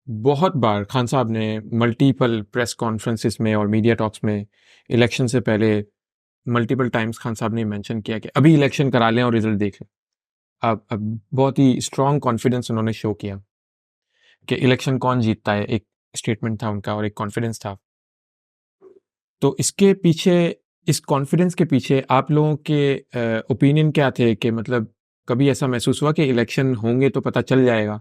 बहुत बार खान साहब ने मल्टीपल प्रेस कॉन्फ्रेंसेस में और मीडिया टॉक्स में इलेक्शन से पहले मल्टीपल टाइम्स खान साहब ने मेंशन किया कि अभी इलेक्शन करा लें और रिजल्ट देख लें। अब बहुत ही स्ट्रॉन्ग कॉन्फिडेंस उन्होंने शो किया कि इलेक्शन कौन जीतता है, एक स्टेटमेंट था उनका और एक कॉन्फिडेंस था। तो इसके पीछे, इस कॉन्फिडेंस के पीछे आप लोगों के ओपिनियन क्या थे कि मतलब कभी ऐसा महसूस हुआ कि इलेक्शन होंगे तो पता चल जाएगा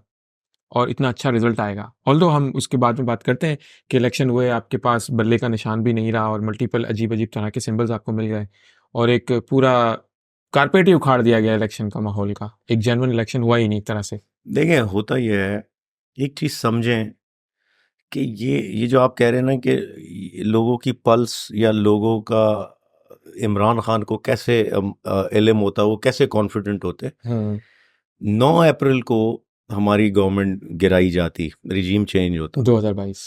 और इतना अच्छा रिजल्ट आएगा? ऑल्दो हम उसके बाद में बात करते हैं कि इलेक्शन हुए, आपके पास बल्ले का निशान भी नहीं रहा और मल्टीपल अजीब अजीब तरह के सिंबल्स आपको मिल गए और एक पूरा कारपेट ही उखाड़ दिया गया इलेक्शन का, माहौल का। एक जेन्युइन इलेक्शन हुआ ही नहीं एक तरह से। देखें, होता यह है, एक चीज़ समझें कि ये जो आप कह रहे हैं ना कि लोगों की पल्स या लोगों का इमरान खान को कैसे इल्म होता, वो कैसे कॉन्फिडेंट होते। 9 अप्रैल को हमारी गवर्नमेंट गिराई जाती, रिजीम चेंज होता, 2022।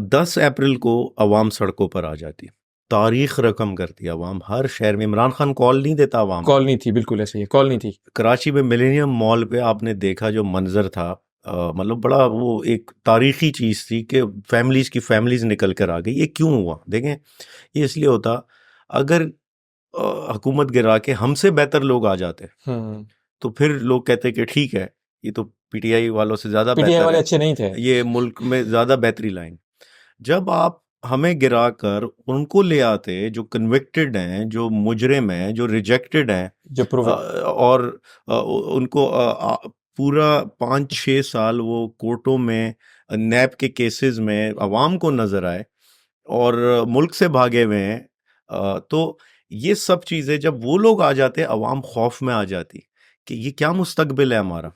10 अप्रैल को अवाम सड़कों पर आ जाती, तारीख रकम करती अवाम हर शहर में। इमरान खान कॉल नहीं देता अवाम, कॉल नहीं थी, बिल्कुल ऐसे ही कॉल नहीं थी। कराची में मिलेनियम मॉल पे आपने देखा जो मंजर था, मतलब बड़ा वो एक तारीखी चीज़ थी कि फैमिलीज निकल कर आ गई। ये क्यों हुआ? देखें, ये इसलिए होता, अगर हुकूमत गिरा के हमसे बेहतर लोग आ जाते तो फिर लोग कहते कि ठीक है, ये तो पीटीआई वालों से ज़्यादा पीटीआई बेहतर वाले है, अच्छे नहीं थे, ये मुल्क में ज़्यादा बेहतरी लाएंगे। जब आप हमें गिरा कर उनको ले आते जो कन्विक्टेड हैं, जो मुजरिम हैं, जो रिजेक्टेड हैं, जो और उनको पूरा 5-6 साल वो कोर्टों में नैब के केसेस में अवाम को नजर आए और मुल्क से भागे हुए हैं, तो ये सब चीज़ें जब वो लोग आ जाते, अवाम खौफ में आ जाती कि ये क्या मुस्तकबिल है हमारा।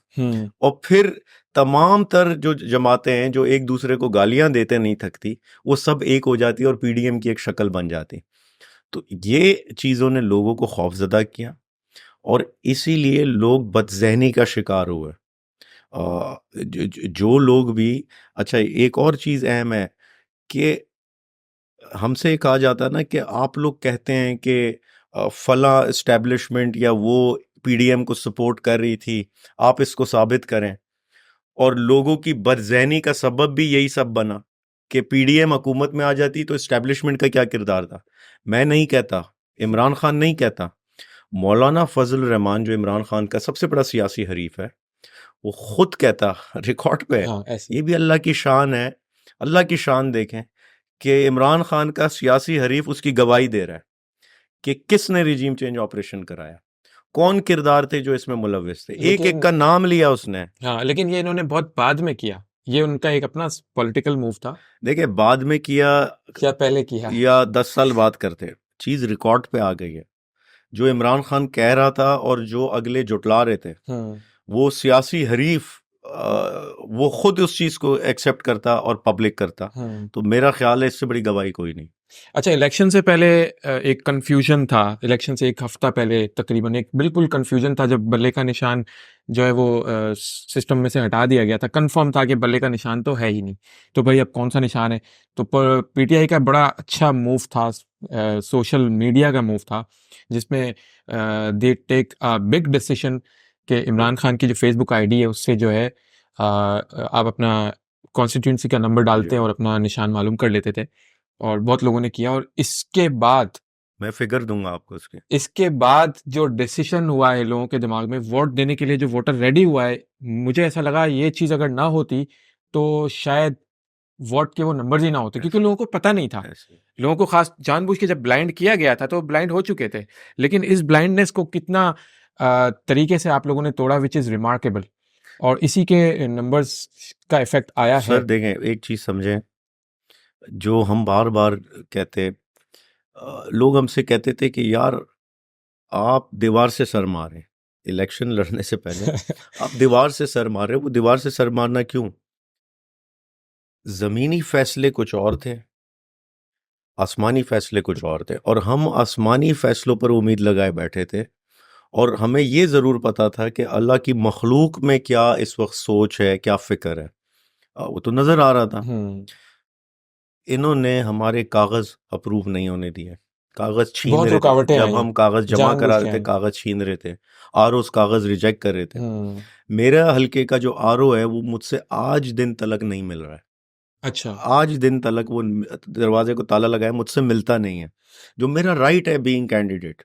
और फिर तमाम तर जो जमातें हैं जो एक दूसरे को गालियां देते नहीं थकती, वो सब एक हो जाती और पीडीएम की एक शक्ल बन जाती। तो ये चीज़ों ने लोगों को खौफजदा किया और इसीलिए लोग बदज़हनी का शिकार हुए। जो लोग भी, अच्छा एक और चीज़ अहम है कि हमसे कहा जाता है ना कि आप लोग कहते हैं कि फला इस्टेब्लिशमेंट या वो पीडीएम को सपोर्ट कर रही थी, आप इसको साबित करें। और लोगों की बदज़हनी का सबब भी यही सब बना कि पीडीएम हुकूमत में आ जाती तो इस्टेब्लिशमेंट का क्या किरदार था। मैं नहीं कहता, इमरान खान नहीं कहता, मौलाना फजल रहमान जो इमरान खान का सबसे बड़ा सियासी हरीफ है, वो खुद कहता, रिकॉर्ड पे है। हाँ, ऐसे ये भी अल्लाह की शान है। अल्लाह की शान देखें कि इमरान खान का सियासी हरीफ उसकी गवाही दे रहा है कि किसने रिजीम चेंज ऑपरेशन कराया, कौन किरदार थे जो इसमें मुलविस थे, एक एक का नाम लिया उसने। हाँ, लेकिन ये इन्होंने बहुत बाद में किया, ये उनका एक अपना पॉलिटिकल मूव था। देखिए, बाद में किया क्या पहले किया या 10 साल बाद करते, चीज रिकॉर्ड पे आ गई है। जो इमरान खान कह रहा था और जो अगले जुटला रहे थे, वो सियासी हरीफ वो खुद उस चीज को एक्सेप्ट करता और पब्लिक करता। तो मेरा ख्याल है इससे बड़ी गवाही कोई नहीं। अच्छा, इलेक्शन से पहले एक कंफ्यूजन था, इलेक्शन से एक हफ्ता पहले तकरीबन एक बिल्कुल कंफ्यूजन था जब बल्ले का निशान जो है वो सिस्टम में से हटा दिया गया था। कंफर्म था कि बल्ले का निशान तो है ही नहीं, तो भाई अब कौन सा निशान है। तो पीटीआई का बड़ा अच्छा मूव था, सोशल मीडिया का मूव था, जिसमें they take a big decision कि इमरान खान की जो फेसबुक आईडी है उससे जो है आप अपना कॉन्स्टिट्यूंसी का नंबर डालते हैं और अपना निशान मालूम कर लेते थे, और बहुत लोगों ने किया। और मैं फिगर दूंगा आपको उसके। इसके बाद जो डिसीजन हुआ है लोगों के दिमाग में वोट देने के लिए, जो वोटर रेडी हुआ है, मुझे ऐसा लगा ये चीज़ अगर ना होती तो शायद वोट के वो नंबर्स ही ना होते, क्योंकि लोगों को पता नहीं था। ऐसे लोगों को खास जानबूझ के जब ब्लाइंड किया गया था तो ब्लाइंड हो चुके थे, लेकिन इस ब्लाइंडनेस को कितना तरीके से आप लोगों ने तोड़ा, विच इज़ रिमार्केबल, और इसी के नंबर्स का इफेक्ट आया है। सर देखें, एक चीज समझें, जो हम बार बार कहते, लोग हमसे कहते थे कि यार आप दीवार से सर मारें, इलेक्शन लड़ने से पहले आप दीवार से सर मारे। वो दीवार से सर मारना क्यों? जमीनी फैसले कुछ और थे, आसमानी फैसले कुछ और थे, और हम आसमानी फैसलों पर उम्मीद लगाए बैठे थे। और हमें ये ज़रूर पता था कि अल्लाह की मखलूक में क्या इस वक्त सोच है, क्या फ़िक्र है, वो तो नज़र आ रहा था। इन्होंने हमारे कागज़ अप्रूव नहीं होने दिए, कागज़ छीन बहुत रहे थे। रुकावटें जब आई, हम कागज़ जमा जानबूझ करा के रहे थे, आई। कागज़ छीन रहे थे, आरओ कागज़ रिजेक्ट कर रहे थे। मेरा हल्के का जो आरओ है वो मुझसे आज दिन तलक नहीं मिल रहा है। अच्छा, आज दिन तलक वो दरवाजे को ताला लगाए मुझसे मिलता नहीं है, जो मेरा राइट है बीइंग कैंडिडेट।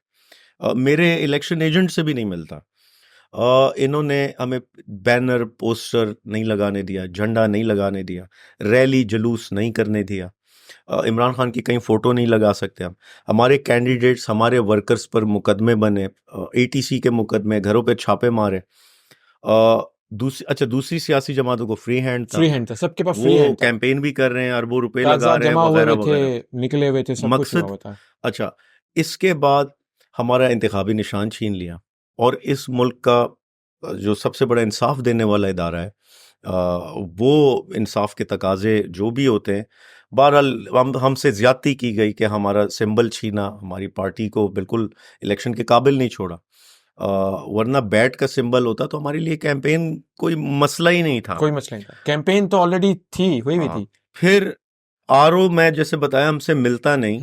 मेरे इलेक्शन एजेंट से भी नहीं मिलता। इन्होंने हमें बैनर पोस्टर नहीं लगाने दिया, झंडा नहीं लगाने दिया, रैली जुलूस नहीं करने दिया, इमरान खान की कहीं फ़ोटो नहीं लगा सकते हम। हमारे कैंडिडेट्स, हमारे वर्कर्स पर मुकदमे बने, एटीसी के मुकदमे, घरों पे छापे मारे। दूसरी सियासी जमातों को फ्री हैंड था, फ्री हैंड था, सबके पास फ्री वो हैंड था, कैंपेन भी कर रहे हैं, अरबों रुपए लगा कागजात रहे हैं, जमा हुए वगैरह हुए थे, वगैरह। निकले हुए थे, सब कुछ हुआ मकसद, हुआ था। अच्छा, इसके बाद हमारा इंतखाबी निशान छीन लिया, और इस मुल्क का जो सबसे बड़ा इंसाफ देने वाला इदारा है, वो इंसाफ के तकाजे जो भी होते हैं, बहरहाल हमसे ज़्यादती की गई कि हमारा सिंबल छीना, हमारी पार्टी को बिल्कुल इलेक्शन के काबिल नहीं छोड़ा। वरना बैट का सिंबल होता तो हमारे लिए कैंपेन कोई मसला ही नहीं था। कोई मसला नहीं था, कैंपेन तो ऑलरेडी थी, हुई हुई हाँ, थी। फिर आरओ, मैं जैसे बताया, हमसे मिलता नहीं,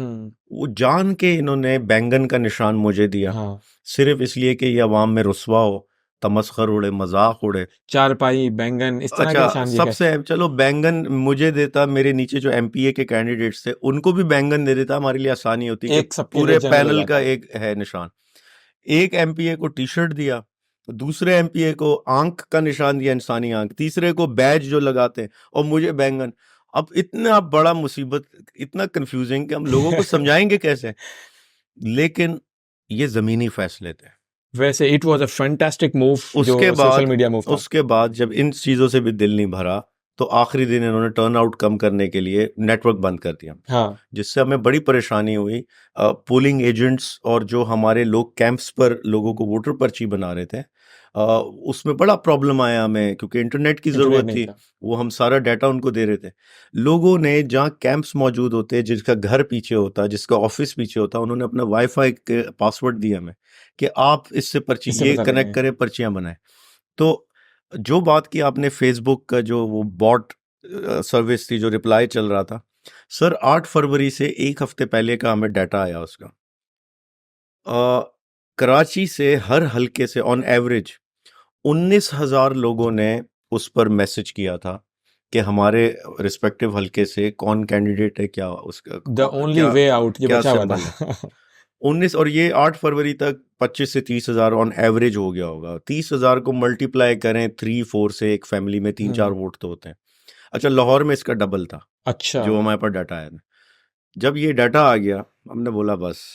वो जान के इन्होंने बैंगन का निशान मुझे दिया, हाँ, सिर्फ इसलिए कि ये अवाम में रुस्वा हो, तमस्खर उड़े, मजाक उड़े। चारपाई, बैंगन, इस तरह के अच्छा, निशान दिए गए। सबसे चलो बैंगन मुझे देता, मेरे नीचे जो एमपीए के कैंडिडेट्स थे उनको भी बैंगन दे देता, हमारे लिए आसानी होती कि एक सबके लिए पूरे जनरल हो पैनल का जाता। एक है निशान। एक एमपीए को टी शर्ट दिया, दूसरे एमपीए को आंख का निशान दिया, इंसानी आंख, तीसरे को बैज जो लगाते हैं, और मुझे बैंगन। अब इतना बड़ा मुसीबत, इतना कंफ्यूजिंग कि हम लोगों को समझाएंगे कैसे। लेकिन ये जमीनी फैसले थे। वैसे it was a fantastic move जो उसके सोशल बाद मीडिया मूव था। उसके बाद जब इन चीज़ों से भी दिल नहीं भरा, तो आखिरी दिन इन्होंने टर्न आउट कम करने के लिए नेटवर्क बंद कर दिया, हाँ, जिससे हमें बड़ी परेशानी हुई। पोलिंग एजेंट्स और जो हमारे लोग कैंप्स पर लोगों को वोटर पर्ची बना रहे थे, उसमें बड़ा प्रॉब्लम आया हमें, क्योंकि इंटरनेट की इंटरनेट ज़रूरत नहीं थी। था। वो हम सारा डाटा उनको दे रहे थे। लोगों ने जहाँ कैंप्स मौजूद होते, जिसका घर पीछे होता, जिसका ऑफिस पीछे होता, उन्होंने अपना वाईफाई के पासवर्ड दिया हमें कि आप इससे पर्ची, इससे ये बता कनेक्ट देंगे। करें, पर्चियाँ बनाएं। तो जो बात की आपने, फेसबुक का जो वो बॉट सर्विस थी, जो रिप्लाई चल रहा था, सर 8 फरवरी से एक हफ्ते पहले का हमें डाटा आया उसका। कराची से हर हलके से ऑन एवरेज 19,000 लोगों ने उस पर मैसेज किया था कि हमारे रिस्पेक्टिव हलके से कौन कैंडिडेट है, क्या उसका द ओनली क्या वे आउट ये क्या बचा हुआ सिंबल है। था। 19, और ये 8 फरवरी तक 25 से 30,000 ऑन एवरेज हो गया होगा। 30,000 को मल्टीप्लाई करें 3-4 से, एक फैमिली में 3-4 वोट तो होते हैं। अच्छा, लाहौर में इसका डबल था, अच्छा। जो हमारे पास डाटा आया था। जब ये डाटा आ गया, हमने बोला बस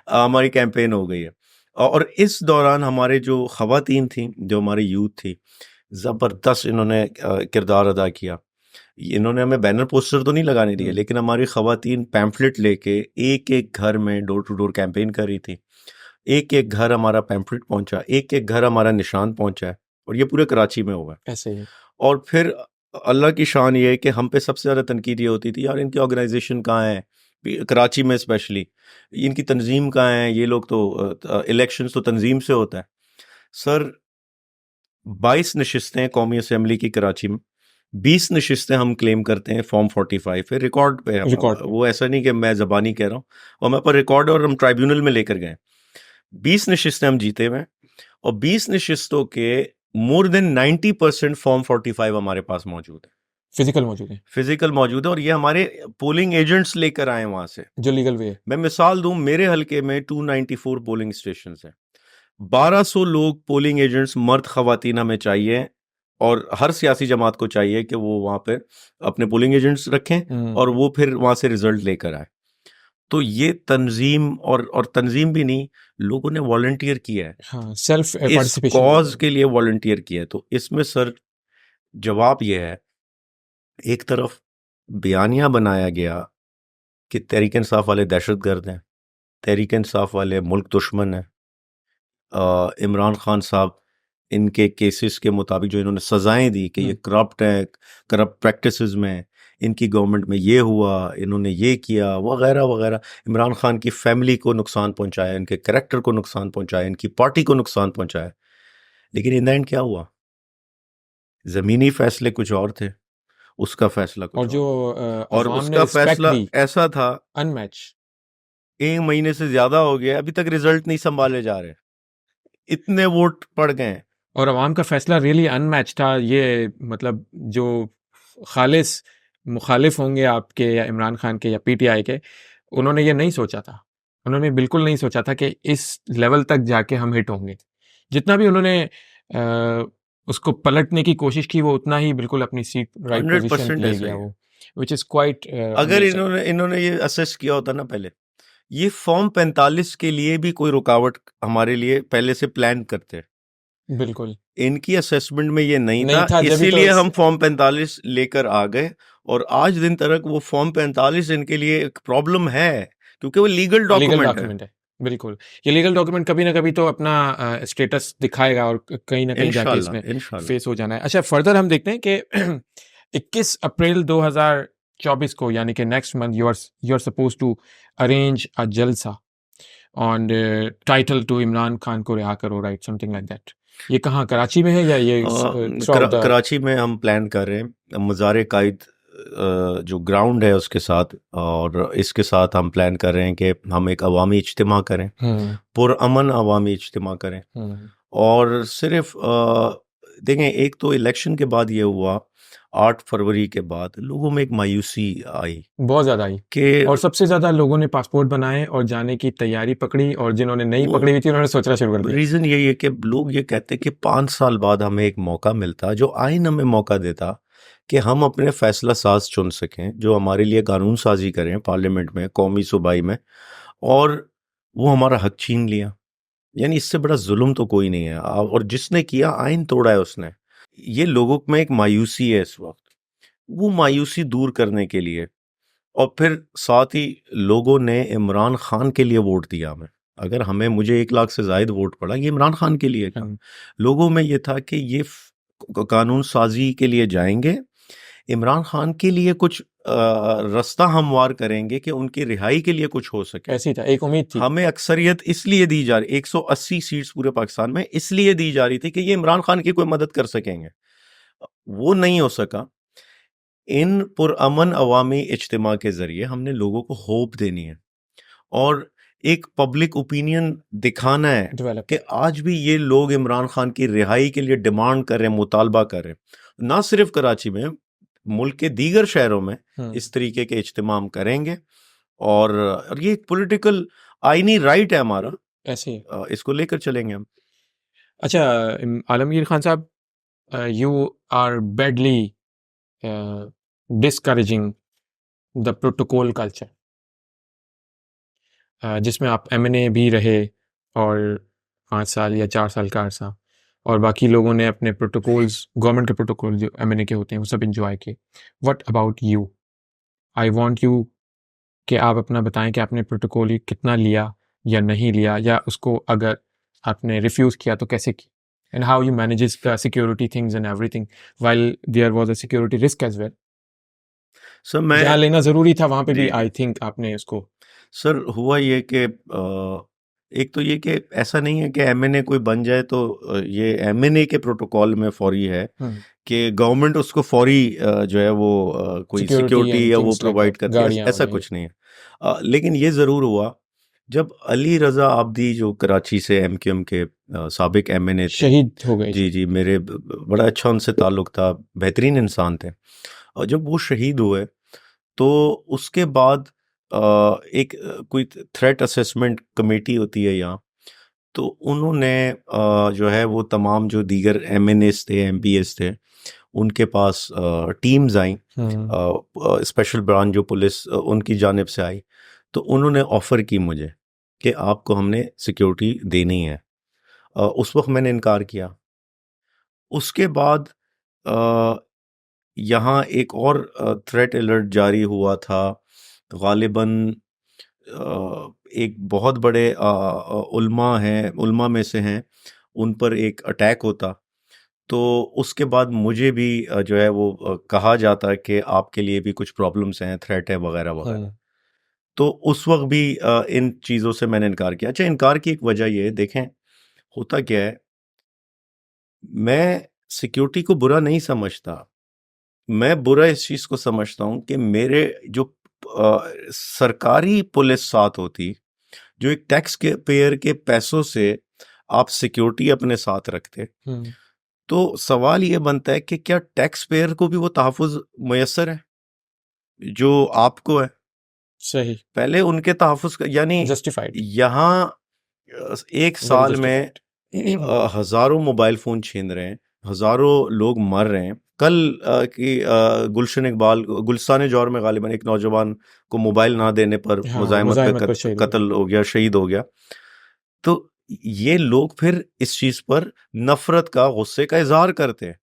हमारी कैंपेन हो गई है। और इस दौरान हमारे जो खवातीन थी, जो हमारी यूथ थी, ज़बरदस्त इन्होंने किरदार अदा किया। इन्होंने हमें बैनर पोस्टर तो नहीं लगाने दिए, लेकिन हमारी खवातीन पैम्फलेट लेके एक एक घर में डोर टू डोर कैंपेन कर रही थी। एक एक घर हमारा पैम्फलेट पहुंचा, एक एक घर हमारा निशान पहुंचा है, और ये पूरे कराची में हुआ। ऐसे ही। और फिर अल्लाह की शान ये है कि हम पे सबसे ज़्यादा तनकीद ये होती थी, यार इनकी ऑर्गेनाइजेशन कहाँ है, कराची में स्पेशली, इनकी तंजीम कहाँ है, ये लोग तो इलेक्शंस तो तंजीम से होता है। सर 22 नशिस्तें कौमी असम्बली की कराची में, 20 नशिस्तें हम क्लेम करते हैं फॉर्म 45 पे, रिकॉर्ड पे है। रिकॉर्ड पे। वो ऐसा नहीं कि मैं ज़बानी कह रहा हूँ, और हमारे पास रिकॉर्ड, और हम ट्राइब्यूनल में लेकर गए। 20 नशिस्तें हम जीते हुए हैं, और 20 नशिस्तों के मोर देन 90% फॉर्म 45 हमारे पास मौजूद है, फिजिकल मौजूद है, फिजिकल मौजूद है, और ये हमारे पोलिंग एजेंट्स लेकर आए वहां से। जो लीगल वे है। मैं मिसाल दूं, मेरे हलके में 294 पोलिंग स्टेशन हैं, 1200 लोग पोलिंग एजेंट्स मर्द खवातीन हमें चाहिए, और हर सियासी जमात को चाहिए कि वो वहां पे अपने पोलिंग एजेंट्स रखें और वो फिर वहां से रिजल्ट लेकर आए। तो ये तंजीम और तंजीम भी नहीं, लोगों ने वॉलंटियर किया है, हाँ, सेल्फ इस पार्टिसिपेशन कॉज के लिए वॉलंटियर किया है। तो इसमें सर जवाब ये है, एक तरफ बयानिया बनाया गया कि तहरीक इंसाफ वाले दहशतगर्द हैं, तहरीक इंसाफ वाले मुल्क दुश्मन हैं, इमरान खान साहब इनके केसेस के मुताबिक जो इन्होंने सजाएं दी कि ये करप्ट है, करप्ट प्रैक्टिसेस में, इनकी गवर्नमेंट में ये हुआ, इन्होंने ये किया वगैरह वगैरह, इमरान खान की फैमिली को नुकसान पहुंचाया, इनके कैरेक्टर को नुकसान पहुंचाया, इनकी पार्टी को नुकसान पहुंचाया। लेकिन इन द एंड क्या हुआ? ज़मीनी फैसले कुछ और थे, उसका फैसला कुछ और जो और अवाम ने उसका रिस्पेक्ट फैसला दी ऐसा था, अनमैच। 1 महीने से ज़्यादा हो गया, अभी तक रिजल्ट नहीं संभाले जा रहे, इतने वोट पड़ गए। और अवाम का फैसला रियली अनमैच था। ये मतलब जो खालिस मुखालिफ होंगे आपके या इमरान खान के या पीटीआई के, उन्होंने ये नहीं सोचा था, उन्होंने बिल्कुल नहीं सोचा था कि इस लेवल तक जाके हम हिट होंगे। जितना भी उन्होंने उसको पलटने की कोशिश की, वो उतना ही बिल्कुल अपनी सीट राइट पोजीशन 100% ले ऐसा गया ही है। वो, विच इज क्वाइट। अगर इन्होंने ये असेस किया होता ना पहले, ये फॉर्म 45 के लिए भी कोई रुकावट हमारे लिए पहले से प्लान करते, बिल्कुल इनकी असेसमेंट में ये नहीं नहीं था, था, जब भी इसीलिए तो हम फॉर्म 45 लेकर आ गए। और आज दिन तक वो फॉर्म 45 इनके लिए एक प्रॉब्लम है, क्योंकि वो लीगल लीगल डॉक्यूमेंट है। डॉक्यूमेंट है। बिल्कुल, ये लीगल डॉक्यूमेंट कभी ना कभी तो अपना स्टेटस दिखाएगा और कहीं ना कहीं जाके इसमें इंशाल्लाह फेस हो जाना है। अच्छा, फर्दर हम देखते हैं कि 21 अप्रैल 2024 को, यानी कि next month, you are suppose to arrange a जलसा on title to Imran Khan को रिहा करो, राइट, समथिंग लाइक दैट। ये कहाँ, कराची में है या ये कराची में हम प्लान कर रहे हैं, मज़ार कायद जो ग्राउंड है उसके साथ, और इसके साथ हम प्लान कर रहे हैं कि हम एक अवामी इज्तिमा करें, पुरअमन अवामी इज्तिमा करें। और सिर्फ देखें, एक तो इलेक्शन के बाद ये हुआ, 8 फरवरी के बाद लोगों में एक मायूसी आई, बहुत ज्यादा आई, कि और सबसे ज्यादा लोगों ने पासपोर्ट बनाए और जाने की तैयारी पकड़ी, और जिन्होंने नहीं पकड़ी हुई थी उन्होंने सोचना शुरू कर दिया। रीजन यही है कि लोग ये कहते हैं कि 5 साल बाद हमें एक मौका मिलता, जो आइन हमें मौका देता कि हम अपने फैसला साज चुन सकें, जो हमारे लिए कानून साजी करें पार्लियामेंट में, कौमी सूबाई में, और वो हमारा हक छीन लिया। यानी इससे बड़ा जुल्म तो कोई नहीं है, और जिसने किया आइन तोड़ा है उसने। ये लोगों में एक मायूसी है इस वक्त, वो मायूसी दूर करने के लिए, और फिर साथ ही लोगों ने इमरान खान के लिए वोट दिया हमें। अगर मुझे 1 लाख से ज़ायद वोट पड़ा, ये इमरान खान के लिए था। लोगों में ये था कि ये कानून साजी के लिए जाएंगे, इमरान खान के लिए कुछ रास्ता हमवार करेंगे कि उनकी रिहाई के लिए कुछ हो सके। ऐसी था, एक उम्मीद थी। हमें अक्सरियत इसलिए दी जा रही, 180 सीट्स पूरे पाकिस्तान में इसलिए दी जा रही थी कि ये इमरान खान की कोई मदद कर सकेंगे, वो नहीं हो सका। इन पुरअमन अवामी इज्तिमा के ज़रिए हमने लोगों को होप देनी है, और एक पब्लिक ओपिनियन दिखाना है कि आज भी ये लोग इमरान खान की रिहाई के लिए डिमांड कर रहे हैं, मुतालबा कर रहे हैं। ना सिर्फ कराची में, मुल्क के दीगर शहरों में इस तरीके के इज्तिमा हम करेंगे, और ये पॉलिटिकल आईनी राइट है हमारा, ऐसे इसको लेकर चलेंगे हम। अच्छा, आलमगीर खान साहब, you are badly discouraging the protocol culture, जिसमें आप एमएनए भी रहे और 5 साल या 4 साल का अरसा, और बाकी लोगों ने अपने प्रोटोकॉल्स, गवर्नमेंट के प्रोटोकॉल जो एमएनए के होते हैं, वो सब इंजॉय किए। What about you? I want you कि आप अपना बताएं कि आपने प्रोटोकॉल कितना लिया या नहीं लिया, या उसको अगर आपने रिफ्यूज़ किया तो कैसे किया, and how you manages the security things and everything while there was a security risk as well. Sir जहाँ लेना ज़रूरी था वहाँ पे भी आई थिंक आपने उसको। सर हुआ ये कि एक तो ये कि ऐसा नहीं है कि एमएनए कोई बन जाए तो ये एमएनए के प्रोटोकॉल में फौरी है कि गवर्नमेंट उसको फौरी जो है वो कोई सिक्योरिटी या वो प्रोवाइड करती है, ऐसा कुछ नहीं है। लेकिन ये ज़रूर हुआ, जब अली रज़ा आब्दी जो कराची से एमक्यूएम के साबिक एमएनए थे, शहीद हो गए। जी जी, मेरे बड़ा अच्छा उनसे ताल्लुक़ था, बेहतरीन इंसान थे। और जब वो शहीद हुए तो उसके बाद एक कोई थ्रेट असेसमेंट कमेटी होती है यहाँ, तो उन्होंने जो है वो तमाम जो दीगर एमएनएस थे, एमपीएस थे, उनके पास टीम्स आई, स्पेशल ब्रांच जो पुलिस उनकी जानिब से आई, तो उन्होंने ऑफ़र की मुझे कि आपको हमने सिक्योरिटी देनी है। उस वक्त मैंने इनकार किया। उसके बाद यहाँ एक और थ्रेट अलर्ट जारी हुआ था, गालिबन एक बहुत बड़े उल्मा में से हैं, उन पर एक अटैक होता, तो उसके बाद मुझे भी जो है वो कहा जाता कि आपके लिए भी कुछ प्रॉब्लम्स हैं, थ्रेट है वगैरह वगैरह। तो उस वक्त भी इन चीज़ों से मैंने इनकार किया। अच्छा, इनकार की एक वजह ये है, देखें होता क्या है, मैं सिक्योरिटी को बुरा नहीं समझता, मैं बुरा इस चीज़ को समझता हूँ कि मेरे जो सरकारी पुलिस साथ होती, जो एक टैक्स के पेयर के पैसों से आप सिक्योरिटी अपने साथ रखते, तो सवाल ये बनता है कि क्या टैक्स पेयर को भी वो तहफ़्फ़ुज़ मुयस्सर है जो आपको है? सही। पहले उनके तहफ़्फ़ुज़ का, यानी जस्टिफाइड। यहाँ एक वेरी साल में जस्टिफाइड। हज़ारों मोबाइल फ़ोन छीन रहे हैं, हज़ारों लोग मर रहे हैं। कल गुलशन इकबाल, गुलस्तान जौहर में गालिबन एक नौजवान को मोबाइल ना देने पर हाँ, मुज़ाहिमत पे मुज़ाहिमत पर शहीद हो गए। कत्ल हो गया, शहीद हो गया। तो ये लोग फिर इस चीज़ पर नफ़रत का, गुस्से का इज़हार करते हैं।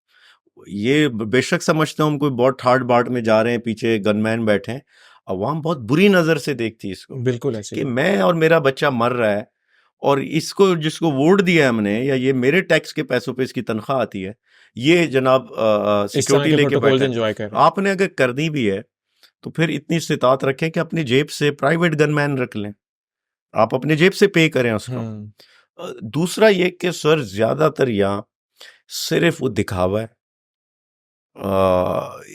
ये बेशक समझते हैं हम कोई बहुत ठाट-बाट में जा रहे हैं, पीछे गनमैन बैठे हैं। अवाम बहुत बुरी नज़र से देखती है इसको बिल्कुल ऐसे कि ही। मैं और मेरा बच्चा मर रहा है, और इसको, जिसको वोट दिया है हमने, या ये मेरे टैक्स के पैसों पे इसकी तनख्वाह आती है, ये जनाब इस तरह सिक्योरिटी के लेके प्रोटोकॉल्स बैठा है। एंजॉय कर रहे हैं। आपने अगर करनी भी है तो फिर इतनी इस्तिताअत रखें कि अपनी जेब से प्राइवेट गनमैन रख लें, आप अपनी जेब से पे करें उसको। दूसरा ये कि सर ज़्यादातर यहाँ सिर्फ वो दिखावा है,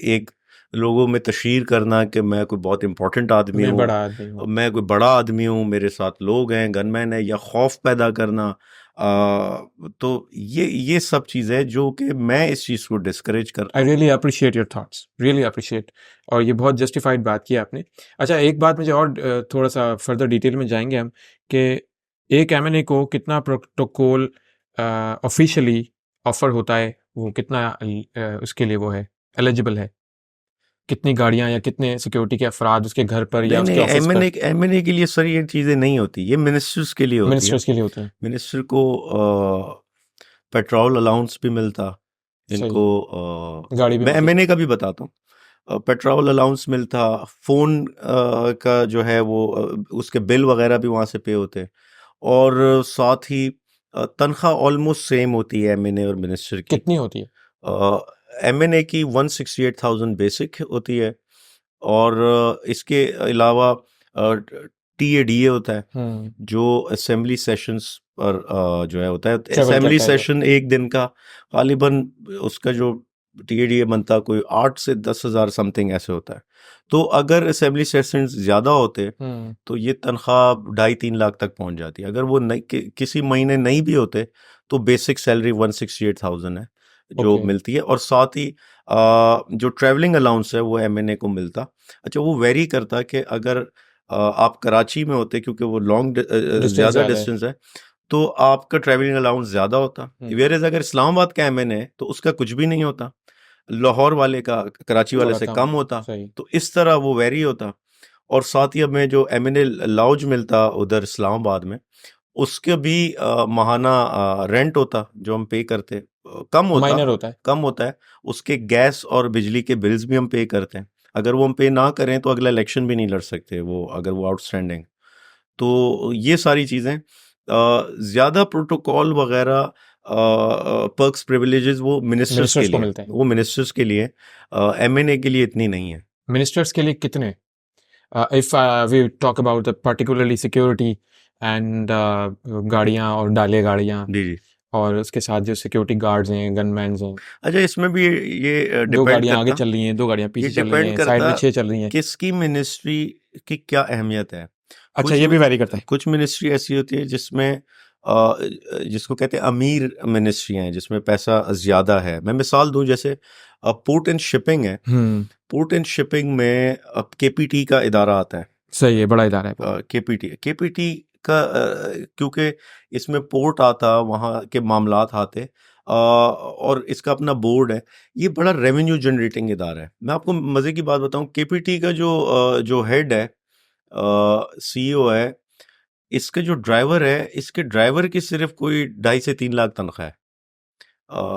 एक लोगों में तशहीर करना कि मैं कोई बहुत इंपॉर्टेंट आदमी मैं हूँ, बड़ा आदमी हूँ। मैं कोई बड़ा आदमी हूँ, मेरे साथ लोग हैं, गनमैन है, या खौफ पैदा करना। तो ये सब चीज़ें जो कि मैं इस चीज़ को डिस्करेज करता आई हूँ। Really appreciate your thoughts, really appreciate. और ये बहुत जस्टिफाइड बात की आपने। अच्छा, एक बात मुझे और थोड़ा सा फर्दर डिटेल में जाएंगे हम कि एक एमएनए को कितना प्रोटोकॉल ऑफिशियली ऑफर होता है, वो कितना उसके लिए वो है एलिजिबल है, कितनी गाड़ियां या कितने सिक्योरिटी के अफराद उसके घर पर या नहीं उसके नहीं, ऑफिस पर। एमएनए के लिए सर ये चीज़ें नहीं होती, ये मिनिस्टर्स के लिए होती है। मिनिस्टर्स के लिए होते हैं। मिनिस्टर को पेट्रोल अलाउंस भी मिलता, सही। इनको गाड़ी भी मैं मिलती। एमएनए का भी बताता हूँ। पेट्रोल अलाउंस मिलता, फ़ोन का जो है वो उसके बिल वगैरह भी वहाँ से पे होते, और साथ ही तनख्वाह ऑलमोस्ट सेम होती है एमएनए और मिनिस्टर की। कितनी होती है? एमएनए की 168,000 बेसिक होती है, और इसके अलावा टीएडीए होता है जो असेंबली सेशंस पर जो है होता है। ट्रेवल असेंबली करता है जो। सेशन एक दिन का गालिबन उसका जो टीएडीए बनता कोई 8 से 10,000 समथिंग ऐसे होता है। तो अगर असेंबली सेशंस ज़्यादा होते तो ये तनख्वाह 2.5-3 लाख तक पहुंच जाती है। अगर वो किसी महीने नहीं भी होते तो बेसिक सैलरी 168,000 है जो ओके। मिलती है, और साथ ही जो ट्रैवलिंग अलाउंस है वो एमएनए को मिलता। अच्छा, वो वेरी करता कि अगर आप कराची में होते, क्योंकि वो लॉन्ग डिस्टेंस ज़्यादा ज़्यादा है। डिस्टेंस है, तो आपका ट्रैवलिंग अलाउंस ज़्यादा होता। वेयरएज़ अगर इस्लामाबाद का एमएनए है तो उसका कुछ भी नहीं होता, लाहौर वाले का कराची वाले थोड़ा से कम कम है। होता। सही। तो इस तरह वो वेरी होता। और साथ ही हमें जो एमएनए लाउंज मिलता उधर इस्लामाबाद में, उसके भी माहाना रेंट होता जो हम पे करते, कम होता, माइनर होता है। कम होता है। उसके गैस और बिजली के बिल्स भी हम पे करते हैं। अगर वो हम पे ना करें तो अगला इलेक्शन भी नहीं लड़ सकते वो, अगर वो आउटस्टैंडिंग। तो ये सारी चीज़ें ज़्यादा प्रोटोकॉल वगैरह पर्क्स प्रिविलेजेस वो मिनिस्टर्स के मिनिस्टर्स को लिए, मिलते हैं। वो मिनिस्टर्स के लिए, एमएनए के लिए इतनी नहीं है। मिनिस्टर्स के लिए कितने? If we talk about particularly security and गाड़ियाँ और डाले गाड़ियाँ जी जी। और उसके साथ जो सिक्योरिटी गार्ड्स हैं, गनमैन्स हैं, अच्छा, इसमें भी ये 2 डिपेंड गाड़ियाँ आगे करता, चल रही हैं, 2 गाड़ियाँ ये पीछे चल रही डिपेंड हैं, साइड करता में 6 चल रही हैं। किसकी मिनिस्ट्री की क्या अहमियत है। अच्छा, ये भी वैरी करता है। कुछ मिनिस्ट्री ऐसी होती है जिसमें जिसको कहते हैं अमीर मिनिस्ट्रियां हैं, जिसमें पैसा ज्यादा है। मैं मिसाल दूं, जैसे पोर्ट एंड शिपिंग है। पोर्ट एंड शिपिंग में अब केपीटी का इदारा आता है। सही है, बड़ा इदारा है। केपीटी का क्योंकि इसमें पोर्ट आता, वहाँ के मामलात आते, और इसका अपना बोर्ड है। ये बड़ा रेवेन्यू जनरेटिंग इदारा है। मैं आपको मज़े की बात बताऊं, केपीटी का जो हेड है, सीईओ है, इसके जो ड्राइवर है, इसके ड्राइवर की सिर्फ कोई 2.5 से 3 लाख तनख्वाह है।